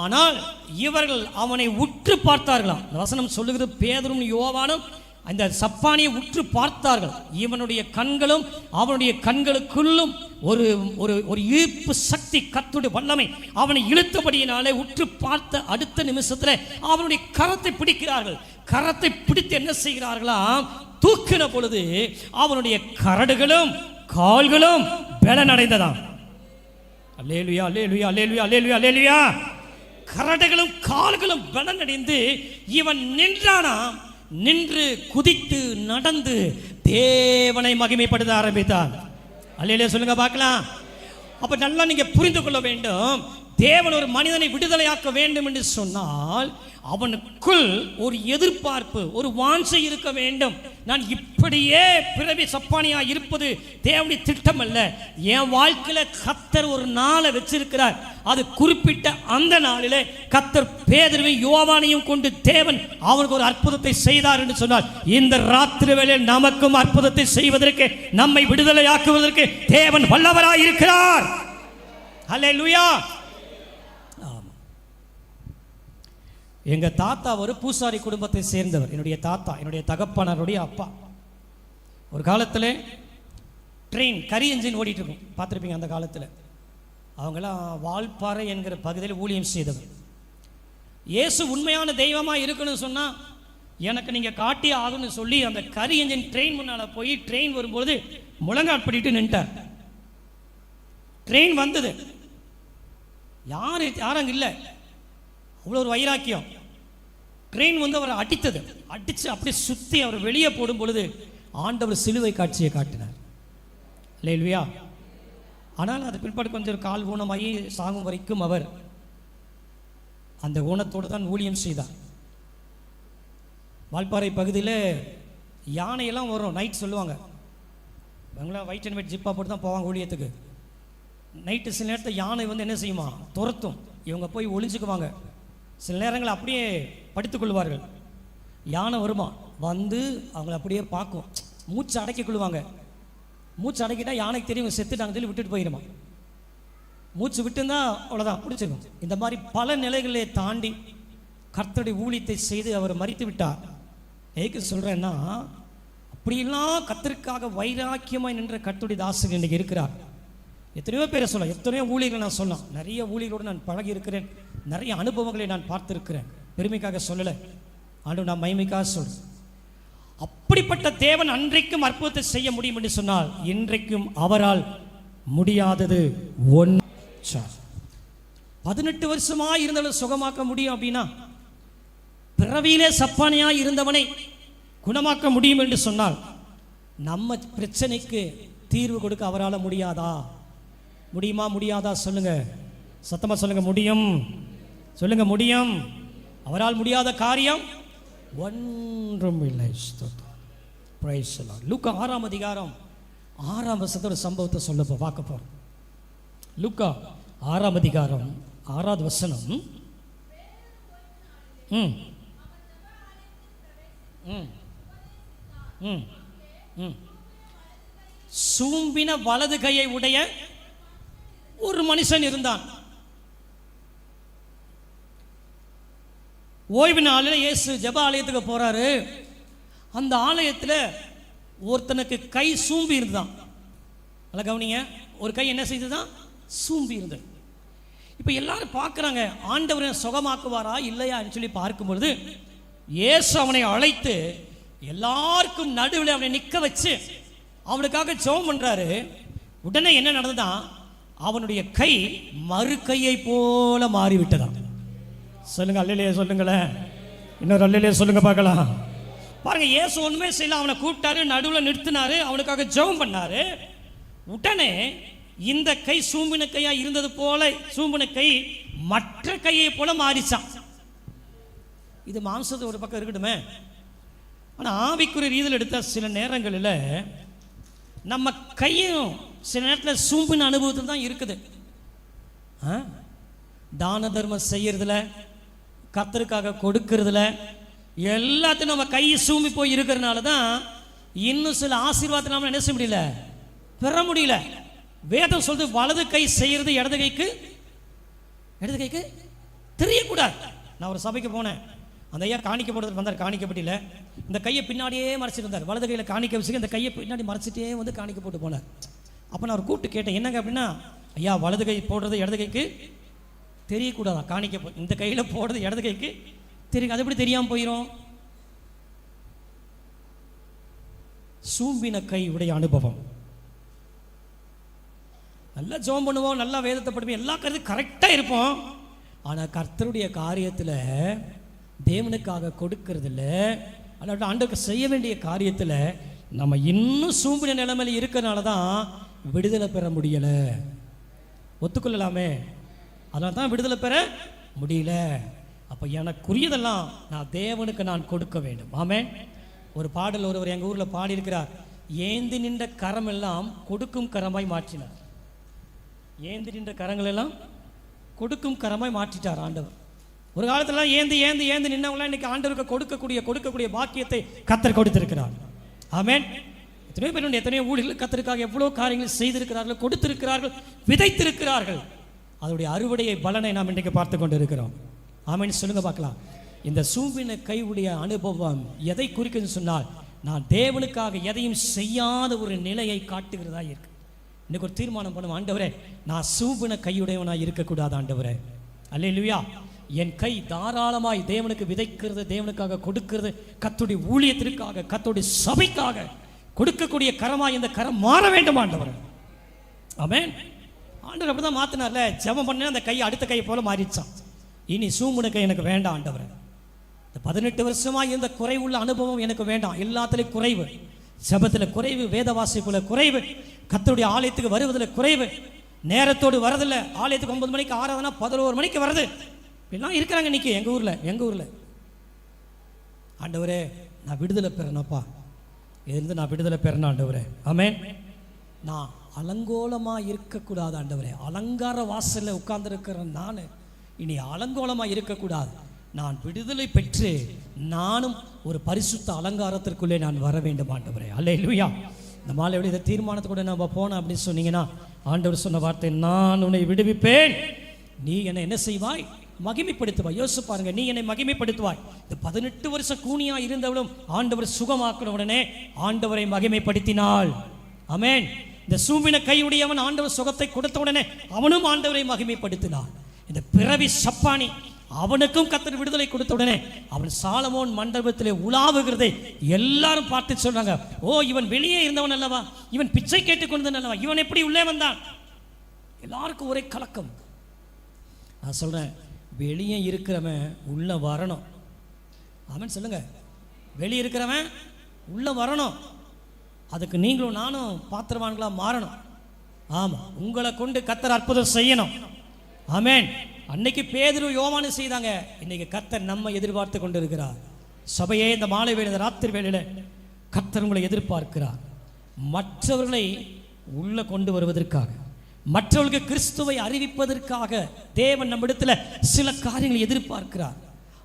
ஆனால் இவர்கள் அவனை உற்று பார்த்தார்களாம். இந்த வசனம் சொல்லுகிறது, பேதுரும் யோவானும் அந்த சப்பானியை உற்று பார்த்தார்கள். இவனுடைய கண்களும் அவனுடைய கண்களுக்குள்ளும் ஒரு ஒரு ஈர்ப்பு சக்தி, கர்த்தருடைய வல்லமை அவனை இழுத்தபடியினாலே உற்று பார்த்த அடுத்த நிமிஷத்தில் அவனுடைய கரத்தை பிடிக்கிறார்கள். கரத்தை பிடித்து என்ன செய்கிறார்களாம், தூக்கின பொழுது அவனுடைய கரடுகளும் கால்களும் பலனடைந்ததாம். அல்லேலூயா, அல்லேலூயா, அல்லேலூயா, அல்லேலூயா, அல்லேலூயா. கரடுகளும் கால்களும் பலனடைந்து இவன் நின்றானாம். நின்று குதித்து நடந்து தேவனை மகிமைப்படுத்த ஆரம்பித்தான். அல்லேலூயா சொல்லுங்க பார்க்கலாம். அப்ப நல்லா நீங்க புரிந்து கொள்ள வேண்டும், தேவன் ஒரு மனிதனை விடுதலையாக்க வேண்டும் என்று சொன்னால் அவனுக்குள் ஒரு எதிர்பார்ப்பு, ஒரு வாஞ்சை இருக்க வேண்டும். நான் இப்படியே பிறவி சப்பானியா இருப்பது தேவனுடைய திட்டம் அல்ல. என் வாழ்க்கையில கர்த்தர் ஒரு நாளை வச்சிருக்கிறார். அது குறிப்பிட்ட அந்த நாளிலே கர்த்தர் பேதுருவையும் யோவானையும் கொண்டு தேவன் அவனுக்கு ஒரு அற்புதத்தை செய்தார் என்று சொன்னார். இந்த ராத்திரி வேளையில் நமக்கும் அற்புதத்தை செய்வதற்கு, நம்மை விடுதலையாக்குவதற்கு தேவன் வல்லவராய் இருக்கிறார். அல்லேலூயா. எங்கள் தாத்தா ஒரு பூசாரி குடும்பத்தை சேர்ந்தவர். என்னுடைய தாத்தா, என்னுடைய தகப்பனாருடைய அப்பா. ஒரு காலத்தில் ட்ரெயின் கரி என்ஜின் ஓடிட்டு இருக்கும், பார்த்துருப்பீங்க. அந்த காலத்தில் அவங்களாம் வால்பாறை என்கிற பகுதியில் ஊழியம் செய்தவர். இயேசு உண்மையான தெய்வமாக இருக்குன்னு சொன்னால் எனக்கு நீங்கள் காட்டி ஆகுன்னு சொல்லி அந்த கரி என்ஜின் ட்ரெயின் முன்னால் போய் ட்ரெயின் வரும்பொழுது முழங்கால் படிட்டு நின்ட்டார். ட்ரெயின் வந்தது, யாரும் அங்கே இல்லை. அவ்வளோ ஒரு வைராக்கியம். ட்ரெயின் வந்து அவரை அடித்தது. அடித்து அப்படியே சுற்றி அவர் வெளியே போடும் பொழுது ஆண்டவர் சிலுவை காட்சியை காட்டினார். அல்லேலூயா. ஆனால் அது பிற்பாடு கொஞ்சம் கால் ஊனமாகி சாகும் வரைக்கும் அவர் அந்த ஊனத்தோடு தான் ஊழியம் செய்தார். வால்பாறை பகுதியில் யானையெல்லாம் வரும், நைட் சொல்லுவாங்க. இவங்களாம் ஒயிட் அண்ட் ஒயிட் ஜிப்பா போட்டு தான் போவாங்க ஊழியத்துக்கு. நைட்டு சில நேரத்தில் யானை வந்து என்ன செய்யுமா, துரத்தும். இவங்க போய் ஒளிஞ்சுக்குவாங்க. சில நேரங்கள் அப்படியே படுத்துக்கொள்வார்கள். யானை வருமா, வந்து அவங்கள அப்படியே பார்க்கும், மூச்சு அடக்கிக்கொள்வாங்க. மூச்சு அடக்கிட்டா யானைக்கு தெரியும் செத்துட்டாங்க சொல்லி விட்டுட்டு போயிடுமா. மூச்சு விட்டுருந்தா அவ்வளோதான், பிடிச்சிருக்கும். இந்த மாதிரி பல நிலைகளை தாண்டி கர்த்தருடைய ஊழியத்தை செய்து அவர் மரித்து விட்டார். ஏக்கு சொல்கிறேன்னா, அப்படியெல்லாம் கர்த்தருக்காக வைராக்கியமாய் நின்ற கர்த்தருடைய தாசன் இன்றைக்கி இருக்கிறார். எத்தனையோ பேரை சொல்லலாம், எத்தனையோ ஊழியர்களை நான் சொல்லலாம். நிறைய ஊழியர்களோடு நான் பழகி இருக்கிறேன், நிறைய அனுபவங்களை நான் பார்த்துருக்கிறேன். பெருமைக்காக சொல்லலை, ஆண்டவர் நான் மகிமைக்காக சொல்கிறேன். அப்படிப்பட்ட தேவன் அன்றைக்கும் அற்புதத்தை செய்ய முடியும் என்று சொன்னால் இன்றைக்கும் அவரால் முடியாதது ஒன்று. 18 வருஷமாக இருந்தவனை சுகமாக்க முடியும் அப்படின்னா, பிறவியிலே சப்பானியாக இருந்தவனை குணமாக்க முடியும் என்று சொன்னால் நம்ம பிரச்சனைக்கு தீர்வு கொடுக்க அவரால் முடியாதா? முடியுமா முடியாதா சொல்லுங்க, சத்தமாக சொல்லுங்க. முடியும், சொல்லுங்க முடியும். அவரால் முடியாத காரியம் ஒன்றும் இல்லை. லூக்கா 6ஆம் அதிகாரம் 6ஆம் வசனத்தோட ஒரு சம்பவத்தை சொல்ல பார்க்க போறோம். லூக்கா 6ஆம் அதிகாரம் 6வது வசனம். ம் ம் ம் ம் சூம்பின வலது கையை உடைய ஒரு மனுஷன் இருந்தான். ஓய்வு நாளில் இயேசு ஜெப ஆலயத்துக்கு போறாரு. அந்த ஆலயத்தில் ஒருத்தனுக்கு கை சூம்பி இருந்தான். நல்லா கவனிங்க, ஒரு கை என்ன செய்துதான்? சூம்பி இருந்தது. இப்போ எல்லாரும் பார்க்குறாங்க, ஆண்டவரை சுகமாக்குவாரா இல்லையான்னு சொல்லி பார்க்கும்பொழுது இயேசு அவனை அழைத்து எல்லாருக்கும் நடுவில் அவனை நிற்க வச்சு அவனுக்காக ஜெபம் பண்றாரு. உடனே என்ன நடந்ததான்? அவனுடைய கை மறு கையை போல மாறிவிட்டதான். சொல்லுங்க அல்லையே, சொல்லுங்களேன், இன்னொரு அல்லையே சொல்லுங்க பார்க்கலாம். பாருங்க, இயேசு ஒண்ணுமே செய்யல. அவனை கூப்பிட்டாரு, நடுவில் நிறுத்தினாரு, அவனுக்காக ஜெபம் பண்ணாரு. உடனே இந்த கை சூம்பின கையா இருந்தது போல சூம்பின கை மற்ற கையை போல மாறிச்சான். இது மாம்சத்து ஒரு பக்கம் இருக்கட்டுமே, ஆனால் ஆவிக்குரிய ரீதியில் எடுத்த சில நேரங்களில் நம்ம கையும் சில நேரத்தில் சூம்பின அனுபவத்தில் தான் இருக்குது. தான தர்மம் செய்யறதுல, கர்த்தருக்காக கொடுக்கறதுல எல்லாத்தையும் நம்ம கை சூம்பி போய் இருக்கிறதுனால தான் இன்னும் சில ஆசீர்வாதத்தை நாம என்ன செய்ய முடியல, பெற முடியல. வேதம் சொல்றது வலது கை செய்யறது இடது கைக்கு தெரியக்கூடாது. நான் ஒரு சபைக்கு போனேன், அந்த ஐயா காணிக்க போடுறது வந்தார். காணிக்கப்பட்டில இந்த கையை பின்னாடியே மறைச்சிருந்தார். வலது கையில் காணிக்க வச்சு இந்த கையை பின்னாடி மறைச்சிட்டே வந்து காணிக்க போட்டு போனார். அப்போ நான் ஒரு கூப்பிட்டு கேட்டேன், என்னங்க அப்படின்னா, ஐயா வலது கை போடுறது இடது கைக்கு தெரியக்கூடாதா? காணிக்க இந்த கையில் போடுறது இடது கைக்கு தெரியும், அது எப்படி தெரியாமல் போயிடும்? சூம்பின கை உடைய அனுபவம். நல்லா ஜெபம் பண்ணுவோம், நல்லா வேதத்தை படிப்போம், எல்லா கருத்தும் கரெக்டாக இருப்போம். ஆனால் கர்த்தருடைய காரியத்தில், தேவனுக்காக கொடுக்கறதில்ல, அல்லாட்ட ஆண்டுக்கு செய்ய வேண்டிய காரியத்தில் நம்ம இன்னும் சூம்பின நிலைமையில் இருக்கிறனால தான் விடுதலை பெற முடியலை. ஒத்துக்கொள்ளலாமே, அதனால தான் விடுதலை பெற முடியல. அப்போ எனக்குரியதெல்லாம் நான் தேவனுக்கு நான் கொடுக்க வேண்டும். ஆமென். ஒரு பாடல் ஒருவர் எங்கள் ஊரில் பாடியிருக்கிறார், ஏந்தி நின்ற கரம் எல்லாம் கொடுக்கும் கரமாய் மாற்றினார். ஏந்தி நின்ற கரங்கள் எல்லாம் கொடுக்கும் கரமாய் மாற்றிட்டார் ஆண்டவர். ஒரு காலத்துல ஏந்தி ஏந்தி ஏந்தி நின்னவங்களாம் இன்னைக்கு ஆண்டவருக்கு கொடுக்கக்கூடிய பாக்கியத்தை கர்த்தர் கொடுத்திருக்கிறார். ஆமென். எத்தனையோ பேர் எத்தனையோ ஊழியர்கள் கர்த்தருக்காக எவ்வளோ காரியங்கள் செய்திருக்கிறார்கள், கொடுத்திருக்கிறார்கள், விதைத்திருக்கிறார்கள். அதனுடைய அறுவடையை பலனை நாம் இன்றைக்கு பார்த்து கொண்டு இருக்கிறோம். ஆமென் சொல்லுங்க பார்க்கலாம். இந்த சூம்பின கையுடைய அனுபவம் எதை குறிக்குதுன்னு சொன்னால், நான் தேவனுக்காக எதையும் செய்யாத ஒரு நிலையை காட்டுகிறதா இருக்கு. இன்னைக்கு ஒரு தீர்மானம் பண்ணுவோம், ஆண்டவரே நான் சூம்பின கையுடையவனாக இருக்கக்கூடாது ஆண்டவரே. அல்லேலூயா. என் கை தாராளமாய் தேவனுக்கு விதைக்கிறது, தேவனுக்காக கொடுக்கிறது, கர்த்தருடைய ஊழியத்திற்காக, கர்த்தருடைய சபைக்காக கொடுக்கக்கூடிய கரமாய் இந்த கரம் மாற வேண்டும் ஆண்டவரே. ஆமென். ஆண்டவர் அப்படிதான் மாத்தினார்ல, ஜெபம் பண்ண அந்த கை அடுத்த கை போல மாறிச்சான். இனி சூம்பின கை எனக்கு வேண்டாம் ஆண்டவரே. இந்த 18 வருஷமாக இருந்த குறைவுள்ள அனுபவம் எனக்கு வேண்டாம். எல்லாத்துலேயும் குறைவு, ஜெபத்தில் குறைவு, வேத வாசிப்புல குறைவு, கர்த்தருடைய ஆலயத்துக்கு வருவதில் குறைவு, நேரத்தோடு வரதில்லை. ஆலயத்துக்கு 9 மணிக்கு ஆராதனா 11 மணிக்கு வருது. இப்படிலாம் இருக்கிறாங்க இன்னைக்கு எங்கள் ஊரில். ஆண்டவரே நான் விடுதலை பெறணும்ப்பா, இருந்து நான் விடுதலை பெறணும் ஆண்டவரே. ஆமென். நான் அலங்கோலமாக இருக்கக்கூடாது ஆண்டவரே. அலங்கார வாசலில் உட்கார்ந்துருக்கிற நான் இனி அலங்கோலமாக இருக்கக்கூடாது. நான் விடுதலை பெற்று நானும் ஒரு பரிசுத்த அலங்காரத்திற்குள்ளே நான் வர வேண்டும் ஆண்டவரே. அல்லேலூயா. இந்த மாலை இந்த தீர்மானத்தை கூட நம்ம போனோம் அப்படின்னு சொன்னீங்கன்னா, ஆண்டவர் சொன்ன வார்த்தை, நான் உன்னை விடுவிப்பேன், நீ என்னை என்ன செய்வாய், மகிமைப்படுத்துவாய். யோசிச்சு பாருங்க, நீ என்னை மகிமைப்படுத்துவாய். இந்த 18 வருஷம் கூனியா இருந்தவளும் ஆண்டவர் சுகமாக்கின உடனே ஆண்டவரை மகிமைப்படுத்தினாள். ஆமென். இந்த சூம்பின கையுடையவன் ஆண்டவர் சுகத்தை கொடுத்த உடனே அவனும் ஆண்டவரை மகிமைப்படுத்தினான். இந்த பிறவி சப்பானி அவனுக்கும் கர்த்தர் விடுதலை கொடுத்த உடனே அவன் சாலமோன் மண்டபத்திலே உலாவுகிறதை எல்லாரும் பார்த்து சொல்றாங்க, ஓ இவன் வெளியே இருந்தவன் அல்லவா, இவன் பிச்சை கேட்டுக்கொண்டவன் அல்லவா, இவன் எப்படி உள்ளே வந்தான்? எல்லாருக்கும் ஒரே கலக்கம். நான் சொல்றேன், வெளியே இருக்கிறவன் உள்ள வரணும். ஆமென் சொல்லுங்க. வெளியே இருக்கிறவன் உள்ள வரணும். அதுக்கு நீங்களும் நானும் பாத்திரவான்களா மாறணும். ஆமா, உங்களை கொண்டு கர்த்தர் அற்புதம் செய்யணும். ஆமென். அன்னைக்கு பேதுரு யோவானு செய்தாங்க, இன்னைக்கு கர்த்தர் நம்ம எதிர்பார்த்து கொண்டு இருக்கிறார். சபையே இந்த மாலை வேளை, இந்த ராத்திரி வேளையில கர்த்தர் உங்களை எதிர்பார்க்கிறார். மற்றவர்களை உள்ள கொண்டு வருவதற்காக, மற்றவர்களுக்கு கிறிஸ்துவை அறிவிப்பதற்காக தேவன் நம்மிடத்தில் சில காரியங்களை எதிர்பார்க்கிறார்.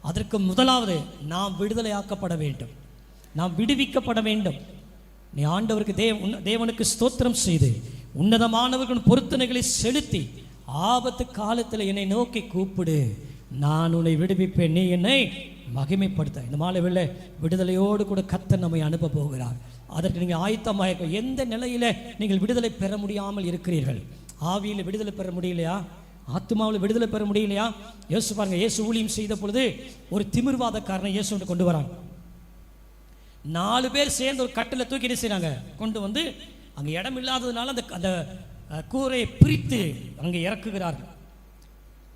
அதற்கு முதலாவது நாம் விடுதலையாக்கப்பட வேண்டும், நாம் விடுவிக்கப்பட வேண்டும். நீ ஆண்டவருக்கு தேவனுக்கு ஸ்தோத்திரம் செய்து உன்னதமானவர்கள் பொருத்தனைகளை செலுத்தி ஆபத்து காலத்தில் என்னை நோக்கி கூப்பிடு, நான் உன்னை விடுவிப்பேன், நீ என்னை மகிமைப்படுத்த. இந்த மாலையில் விடுதலையோடு கூட கர்த்தர் நம்மை அனுப்ப போகிறார். அதற்கு நீங்கள் ஆயத்தமாக எந்த நிலையில் நீங்கள் விடுதலை பெற முடியாமல் இருக்கிறீர்கள்? ஆவியில் விடுதலை பெற முடியலையா? ஆத்மாவில் விடுதலை பெற முடியலையா? இயேசு பாருங்க, இயேசு ஊழியம் செய்த பொழுது ஒரு திமிர்வாதக்காரனை இயேசு கொண்டு வராங்க. 4 பேர் சேர்ந்து ஒரு கட்டில் தூக்கி என்ன செய்கிறாங்க, கொண்டு வந்து அங்கே இடம் இல்லாததுனால அந்த கூரையை பிரித்து அங்கே இறக்குகிறார்கள்.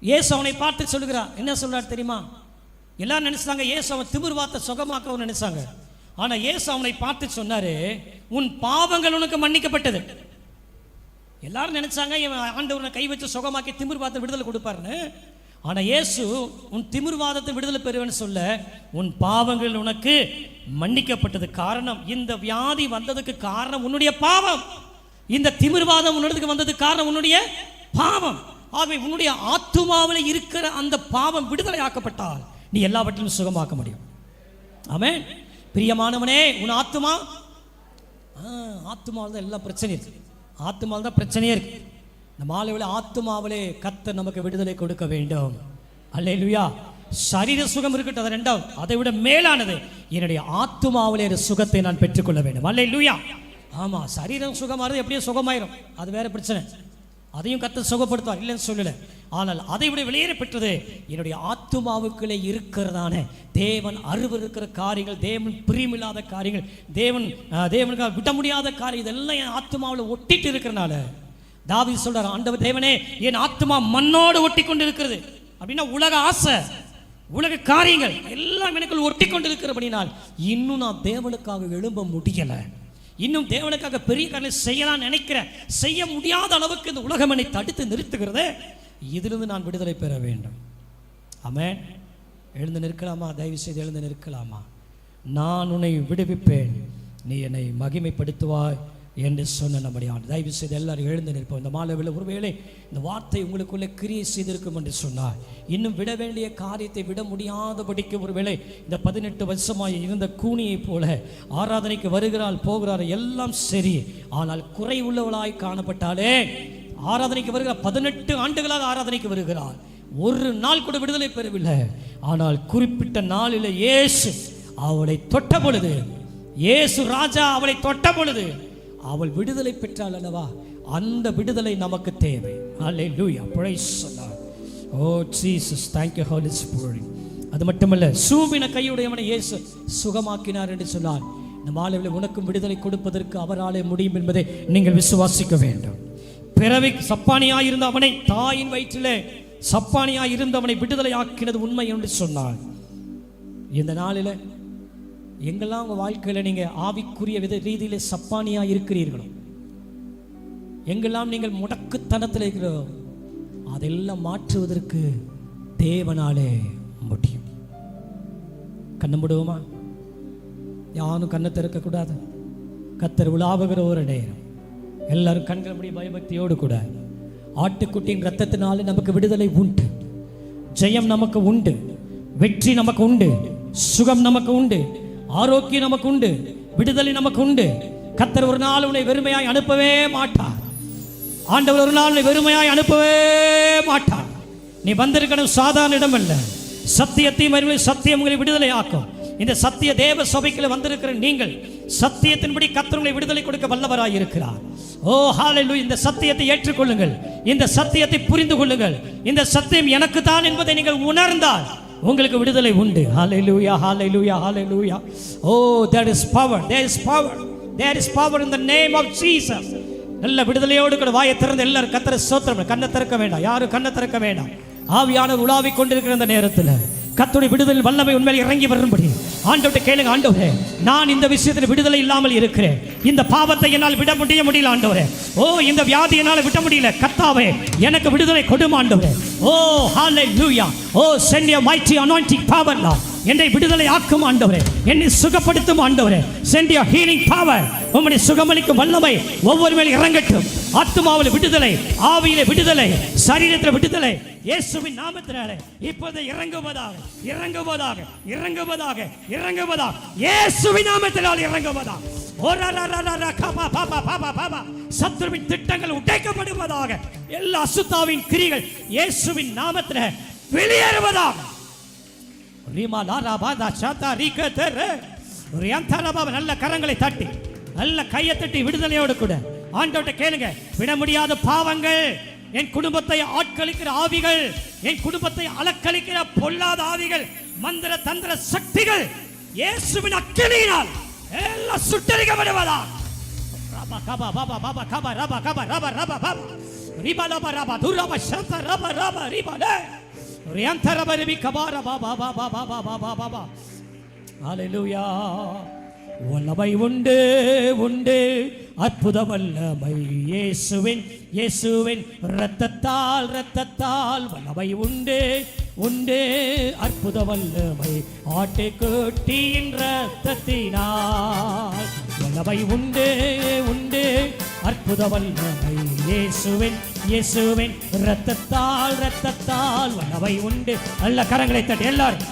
இயேசு அவனை பார்த்து சொல்லுகிறார். என்ன சொல்றார் தெரியுமா? எல்லாரும் நினைச்சாங்க இயேசு அவன் திமிர்வாதத்தை சுகமாக்கவும் நினைச்சாங்க. ஆனால் இயேசு அவனை பார்த்து சொன்னாரு, உன் பாவங்கள் உனக்கு மன்னிக்கப்பட்டது. எல்லாரும் நினைச்சாங்க இவன் ஆண்டவனை கை வச்சு சுகமாக்கி திமிர்வாதத்தை விடுதலை கொடுப்பாருன்னு. ஆனால் இயேசு உன் திமிர்வாதத்தை விடுதலை பெறுவேன்னு சொல்ல, உன் பாவங்கள் உனக்கு மன்னிக்கப்பட்டது. காரணம், இந்த வியாதி வந்ததுக்கு காரணம் உன்னுடைய பாவம். இந்த திமிர்வாதம் உன்னதுக்கு வந்ததுக்கு காரணம் உன்னுடைய பாவம். ஆகவே உன்னுடைய ஆத்துமாவில் இருக்கிற அந்த பாவம் விடுதலை ஆக்கப்பட்டால் நீ எல்லாவற்றிலும் சுகமாக்க முடியும். ஆமென். பிரியமானவனே, உன் ஆத்துமாவில் தான் எல்லா பிரச்சனையும் இருக்கு. ஆத்துமாவில் தான் பிரச்சனையே இருக்கு. இந்த மாலையில் ஆத்துமாவிலே கர்த்தர் நமக்கு விடுதலை கொடுக்க வேண்டும். அல்லேலூயா. சரீர சுகம் இருக்கட்டும், அது ரெண்டாவது. அதை விட மேலானது என்னுடைய ஆத்துமாவிலே சுகத்தை நான் பெற்றுக்கொள்ள வேண்டும். அல்லேலூயா. ஆமாம், சரீரம் சுகமாகிறது எப்படியோ சுகமாயிரும், அது வேற பிரச்சனை. அதையும் கர்த்தர் சுகப்படுத்துவார், இல்லைன்னு சொல்லலை. ஆனால் அதை விட வெளியேற பெற்றது என்னுடைய ஆத்துமாவுக்குள்ளே இருக்கிறதான தேவன் அருவருக்கிற காரியங்கள், தேவன் பிரியமில்லாத காரியங்கள், தேவனுக்காக விட முடியாத காரியம், இதெல்லாம் என் ஆத்துமாவில் ஒட்டிட்டு இருக்கிறனால தாவீது சொல்றார், ஆண்டவர் தேவனே, என் ஆத்துமா மண்ணோடு ஒட்டி கொண்டு இருக்கிறது. அப்படின்னா உலக ஆசை, உலக காரியங்கள் எல்லாம் எனக்குள் ஒட்டி கொண்டு இருக்கிறபடினால் இன்னும் நான் தேவனுக்காக எழும்ப முடியலை. இன்னும் தேவனுக்காக பெரிய காரியங்களை செய்யலாம் நினைக்கிற, செய்ய முடியாத அளவுக்கு இந்த உலகம் என்னை தடுத்து நிறுத்துகிறது. இதிலிருந்து நான் விடுதலை பெற வேண்டும். ஆமென். எழுந்து நிற்கலாமா? தயவு செய்து எழுந்து நிற்கலாமா? நான் உன்னை விடுவிப்பேன், நீ என்னை மகிமைப்படுத்துவாய் என்று சொன்ன நம்முடைய ஆண்டு. தயவு செய்து எல்லாரும் எழுந்து நிற்போம். இந்த மாலையில் ஒருவேளை இந்த வார்த்தை உங்களுக்குள்ளே கிரியை செய்திருக்கும் என்று சொன்னார். இன்னும் விட வேண்டிய காரியத்தை விட முடியாதபடிக்கு ஒருவேளை இந்த 18 வருஷமாக இருந்த கூனியை போல ஆராதனைக்கு வருகிறாள், போகிறாள், எல்லாம் சரி. ஆனால் குறை உள்ளவளாய் காணப்பட்டாலே, ஆராதனைக்கு வருகிறார், 18 ஆண்டுகளாக ஆராதனைக்கு வருகிறார், ஒரு நாள் கூட விடுதலை பெறவில்லை. ஆனால் குறிப்பிட்ட நாளில் இயேசு அவளை தொட்ட பொழுது, இயேசு ராஜா அவளை தொட்ட பொழுது அவள் விடுதலை பெற்றாள் அல்லவா? அந்த விடுதலை நமக்கு தேவை. Alleluia. Praise the Lord. Oh Jesus, thank you Holy Spirit. அது மட்டுமல்ல, சூம்பின கையுடையவனை இயேசு சுகமாக்கினார் என்று சொன்னார். இந்த மாலையில் உனக்கும் விடுதலை கொடுப்பதற்கு அவராலே முடியும் என்பதை நீங்கள் விசுவாசிக்க வேண்டும். பிறவி சப்பானியாய் இருந்த அவனை, தாயின் வயிற்றிலே சப்பானியாய் இருந்தவனை விடுதலை ஆக்கினது உண்மை என்று சொன்னார். இந்த நாளில் எங்கெல்லாம் உங்கள் வாழ்க்கையில் நீங்கள் ஆவிக்குரிய ரீதியில் சப்பானியாக இருக்கிறீர்களோ, எங்கெல்லாம் நீங்கள் முடக்குத்தனத்தில் இருக்கிறோ, அதெல்லாம் மாற்றுவதற்கு தேவனாலே முடியும். கண்ணை மூடுவோமா? யாரும் கண்ணை திறக்கக்கூடாது. கர்த்தர் உலாவுகிற ஒரு நேரம் எல்லாரும் கண்கள் முடி பயபக்தியோடு கூட. ஆட்டுக்குட்டியின் ரத்தத்தினாலே நமக்கு விடுதலை உண்டு, ஜெயம் நமக்கு உண்டு, வெற்றி நமக்கு உண்டு, சுகம் நமக்கு உண்டு, ஆரோக்கியம் நமக்கு உண்டு, விடுதலை நமக்கு உண்டு. கர்த்தர் ஒரு நாள் உன்னை வெறுமையாய் அனுப்பவே மாட்டார். ஆண்டவர் ஒரு நாள் உன்னை வெறுமையாய் அனுப்பவே மாட்டார். நீ வந்திருக்கணும் சாதாரண இடம் அல்ல. சத்தியத்தையும் சத்தியம் உங்களை விடுதலை ஆக்கும். இந்த சத்திய தேவ சபைக்குள்ள வந்திருக்கிற நீங்கள் சத்தியத்தின்படி கர்த்தர் உங்களை விடுதலை கொடுக்க வல்லவராய் இருக்கிறார். ஓ ஹalleluya. இந்த சத்தியத்தை ஏற்றுக்கொள்ளுங்கள், இந்த சத்தியத்தை புரிந்து கொள்ளுங்கள். இந்த சத்தியம் எனக்கு தான் என்பதை நீங்கள் உணர்ந்தால் உங்களுக்கு விடுதலை உண்டு. ஹalleluya, hallelujah, hallelujah. Oh, there is power, there is power, there is power in the name of Jesus. நல்ல விடுதலையோடு கூட வாயை திறந்து எல்லாரும் கர்த்தரை ஸ்தோத்திரம். கண்ணை திறக்க வேண்டாம், யாரும் கண்ணை திறக்க வேண்டாம். ஆவியானவர் உலாவிக் கொண்டிருக்கிற அந்த நேரத்தில் கர்த்தருடைய விடுதலை வல்லமை உண்மையில் இறங்கி வரும்படி ஆண்டவர்கிட்ட கேளுங்க. ஆண்டவரே, நான் இந்த விஷயத்தில் விடுதலை இல்லாமல் இருக்கிறேன். இந்த பாவத்தை என்னால் விட முடியல ஆண்டவரே. ஓ, இந்த வியாதி என்னால் விட முடியல. கர்த்தாவே, எனக்கு விடுதலை கொடும் ஆண்டவரே. ஓ ஹalleluya. ஓ, send your mighty anointing power now. என்னை விடுதலை ஆக்கும் ஆண்டவரே, என்னை சுகப்படுத்தும் ஆண்டவரே. send your healing power உம்முடைய சுகமளிக்கும் வல்லமை ஒவ்வொரு மேல் இறங்கட்டும். ஆத்துமாவில் விடுதலை, ஆவியிலே விடுதலை, சரீரத்தில் விடுதலை இயேசுவின் நாமத்தினாலே இப்போது இறங்குவதாக, இறங்குவதாக, இறங்குவதாக, இறங்குவதாக, இயேசுவின் நாமத்தினால் இறங்குவதாக. சத்துருவின் திட்டங்கள் உடைக்கப்படுவதாக. எல்லா அசுத்தாவின் கிரிகள் இயேசுவின் நாமத்தில் வெளியேறுவதாக. நல்ல கரங்களை தட்டி, நல்ல கையை தட்டி விடுதலையோடு கூட ஆண்டவர்ட்ட கேளுங்க. விட முடியாத பாவங்கள், என் குடும்பத்தை ஆட்களிக்கிற ஆவிகள், என் குடும்பத்தை அலக்களிக்கிற பொல்லாத ஆவிகள், மந்திர தந்திர சக்திகள் இயேசுவின் அக்கினியினால் எல்லாம் சுட்டரிக்கப்படுவதா. ரபா கபா பாபா பாபா கபா ரபா கபா ரபா ரபா பாபா ரிபா ரபா ரபா துரபா ஷத ரபா ரபா ரிபா லே ரியந்த ரபா ரிபி கபா ரபா பாபா பாபா பாபா பாபா. ஹalleluya. வல்லமை உண்டு உண்டு, அற்புத வல்லமை இயேசுவின் இயேசுவின் இரத்தத்தால் இரத்தத்தால் வல்லமை உண்டு உண்டு, அற்புத வல்லமை ஆட்டுக்குட்டியின் இரத்தத்தினால் வல்லமை உண்டு உண்டு, அற்புத வல்லமை இயேசுவின் இயேசுவின் இரத்தத்தால் இரத்தத்தால் வல்லமை உண்டு. நல்ல கரங்களை தட்டி எல்லாரும்.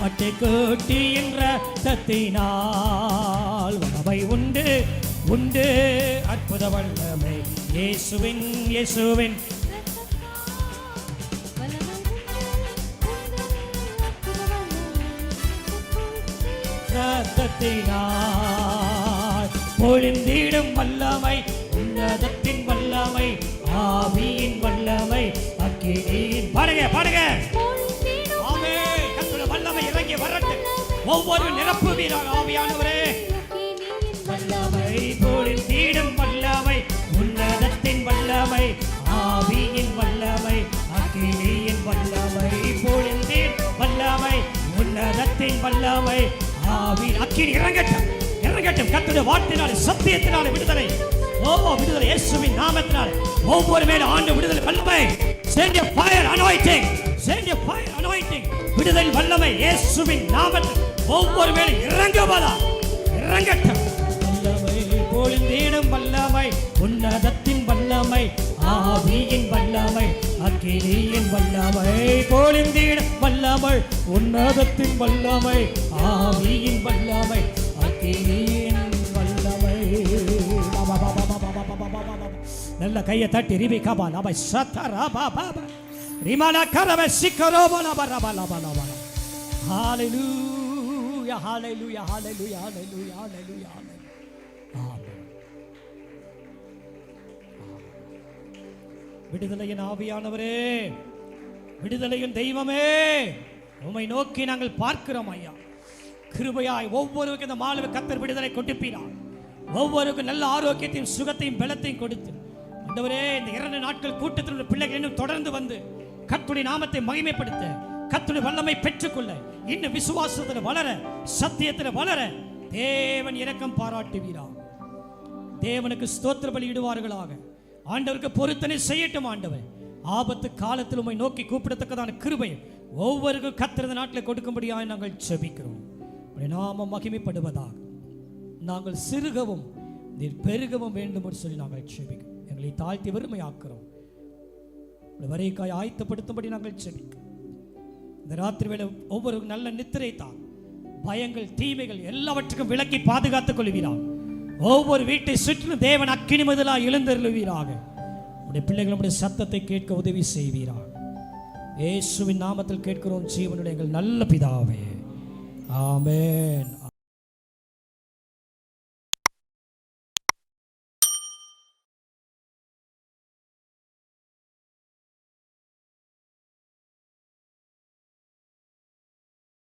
ஆட்டுக்குட்டியின் இரத்தத்தினால் வல்லமை உண்டு உண்டு, அற்புத வல்லமை இயேசுவின் இயேசுவின் இரத்தத்தினால் பொழிந்திடும் வல்லமை, உன்னதத்தின் வல்லமை, ஆவியின் வல்லமை, அக்கினியின் பாடுங்க பாடுங்க. இறங்கி வரட்டு ஒவ்வொரு நிரப்பு வீரர் ஆவியானவரே. வல்லமை பொழிந்திடும் வல்லமை, உன்னதத்தின் வல்லமை, ஆவியின் வல்லமை, அக்கினியின் வல்லமை, பொழிந்திடும் வல்லமை, உன்னதத்தின் வல்லமை, ஆவி அக்கினி இறங்கட்டும் இறங்கட்டும். கர்த்தருடைய வார்த்தையினாலே சத்தியத்தினாலே விடுதலை. ஓ விடுதலை இயேசுவின் நாமத்தினாலே ஒவ்வொரு மேலும் ஆண்டு விடுதலை வல்லமை. Send your fire anointing, send your fire anointing. விடுதலை வல்லமை இயேசுவின் நாமத்தில் ஒவ்வொரு மேலும் இறங்குவதா, இறங்கட்டும். வல்லமை பொழிந்திடும் வல்லமை, உன்னதத்தின் வல்லமை, ஆவியின் வல்லமை, அக்கினியின் வல்லமை, பொழிந்திடும் வல்லமை, உன்னதத்தின் வல்லமை, ஆவியின் வல்லமை, அக்கினியின் வல்லமை. நல்ல கையை தட்டி ரிபி கபா லபா சதரா பாபா ரிமாலா கரப சிக்கரோபா லபா லபா லபா லபா. ஹalleluya hallelujah hallelujah hallelujah hallelujah. ஆமென். விடுதலையின் ஆவியானவரே, விடுதலையின் தெய்வமே, உம்மை நோக்கி நாங்கள் பார்க்கிறோம் ஐயா. கிருபையாய் ஒவ்வொருவருக்கும் இந்த மாலை கர்த்தர் விடுதலை கொடுப்பீரார். ஒவ்வொருவருக்கும் நல்ல ஆரோக்கியத்தையும் சுகத்தையும் பலத்தையும் கொடுத்து ஆண்டவரே, இந்த 2 நாட்கள் கூட்டத்தில் உள்ள பிள்ளைகள் இன்னும் தொடர்ந்து வந்து கர்த்தருடைய நாமத்தை மகிமைப்படுத்த, கர்த்தருடைய வல்லமை பெற்றுக்கொள்ள, இன்னும் விசுவாசத்தில் வளர, சத்தியத்தில் வளர தேவன் இரக்கம் பாராட்டுவீராக. தேவனுக்கு ஸ்தோத்திர பலி இடுவார்களாக. ஆண்டவருக்கு பொருத்தனை செய்யட்டும். ஆண்டவர் ஆபத்து காலத்தில் உம்மை நோக்கி கூப்பிடத்தக்கதான கிருபை ஒவ்வொருவருக்கும் கர்த்தர் இந்த நாட்டில் கொடுக்கும்படியாக நாங்கள் ஜெபிக்கிறோம். நாமம் மகிமைப்படுவதாக. நாங்கள் சிறுகவும் நீர் பெருகவும் வேண்டும் என்று சொல்லி நாங்கள் ஜெபிக்கிறோம். எங்களை தாழ்த்தி வெறுமையாக்குறோம். வரைக்காய் ஆயத்தப்படுத்தும்படி நாங்கள் ஜெபிக்கிறோம். இந்த ராத்திரி வேளை ஒவ்வொருவருக்கும் நல்ல நித்திரை தான், பயங்கள் தீமைகள் எல்லாவற்றுக்கும் விலக்கி பாதுகாத்துக் கொள்வீராக. ஒவ்வொரு வீட்டை சுற்றிலும் தேவன் அக்கினி முதலாக எழுந்தருளுவீராக. உடைய பிள்ளைகளுடைய சத்தத்தை கேட்க உதவி செய்வீராக. இயேசுவின் நாமத்தில் கேட்கிறோம் ஜீவனுடைய எங்கள் நல்ல பிதாவே, ஆமென்.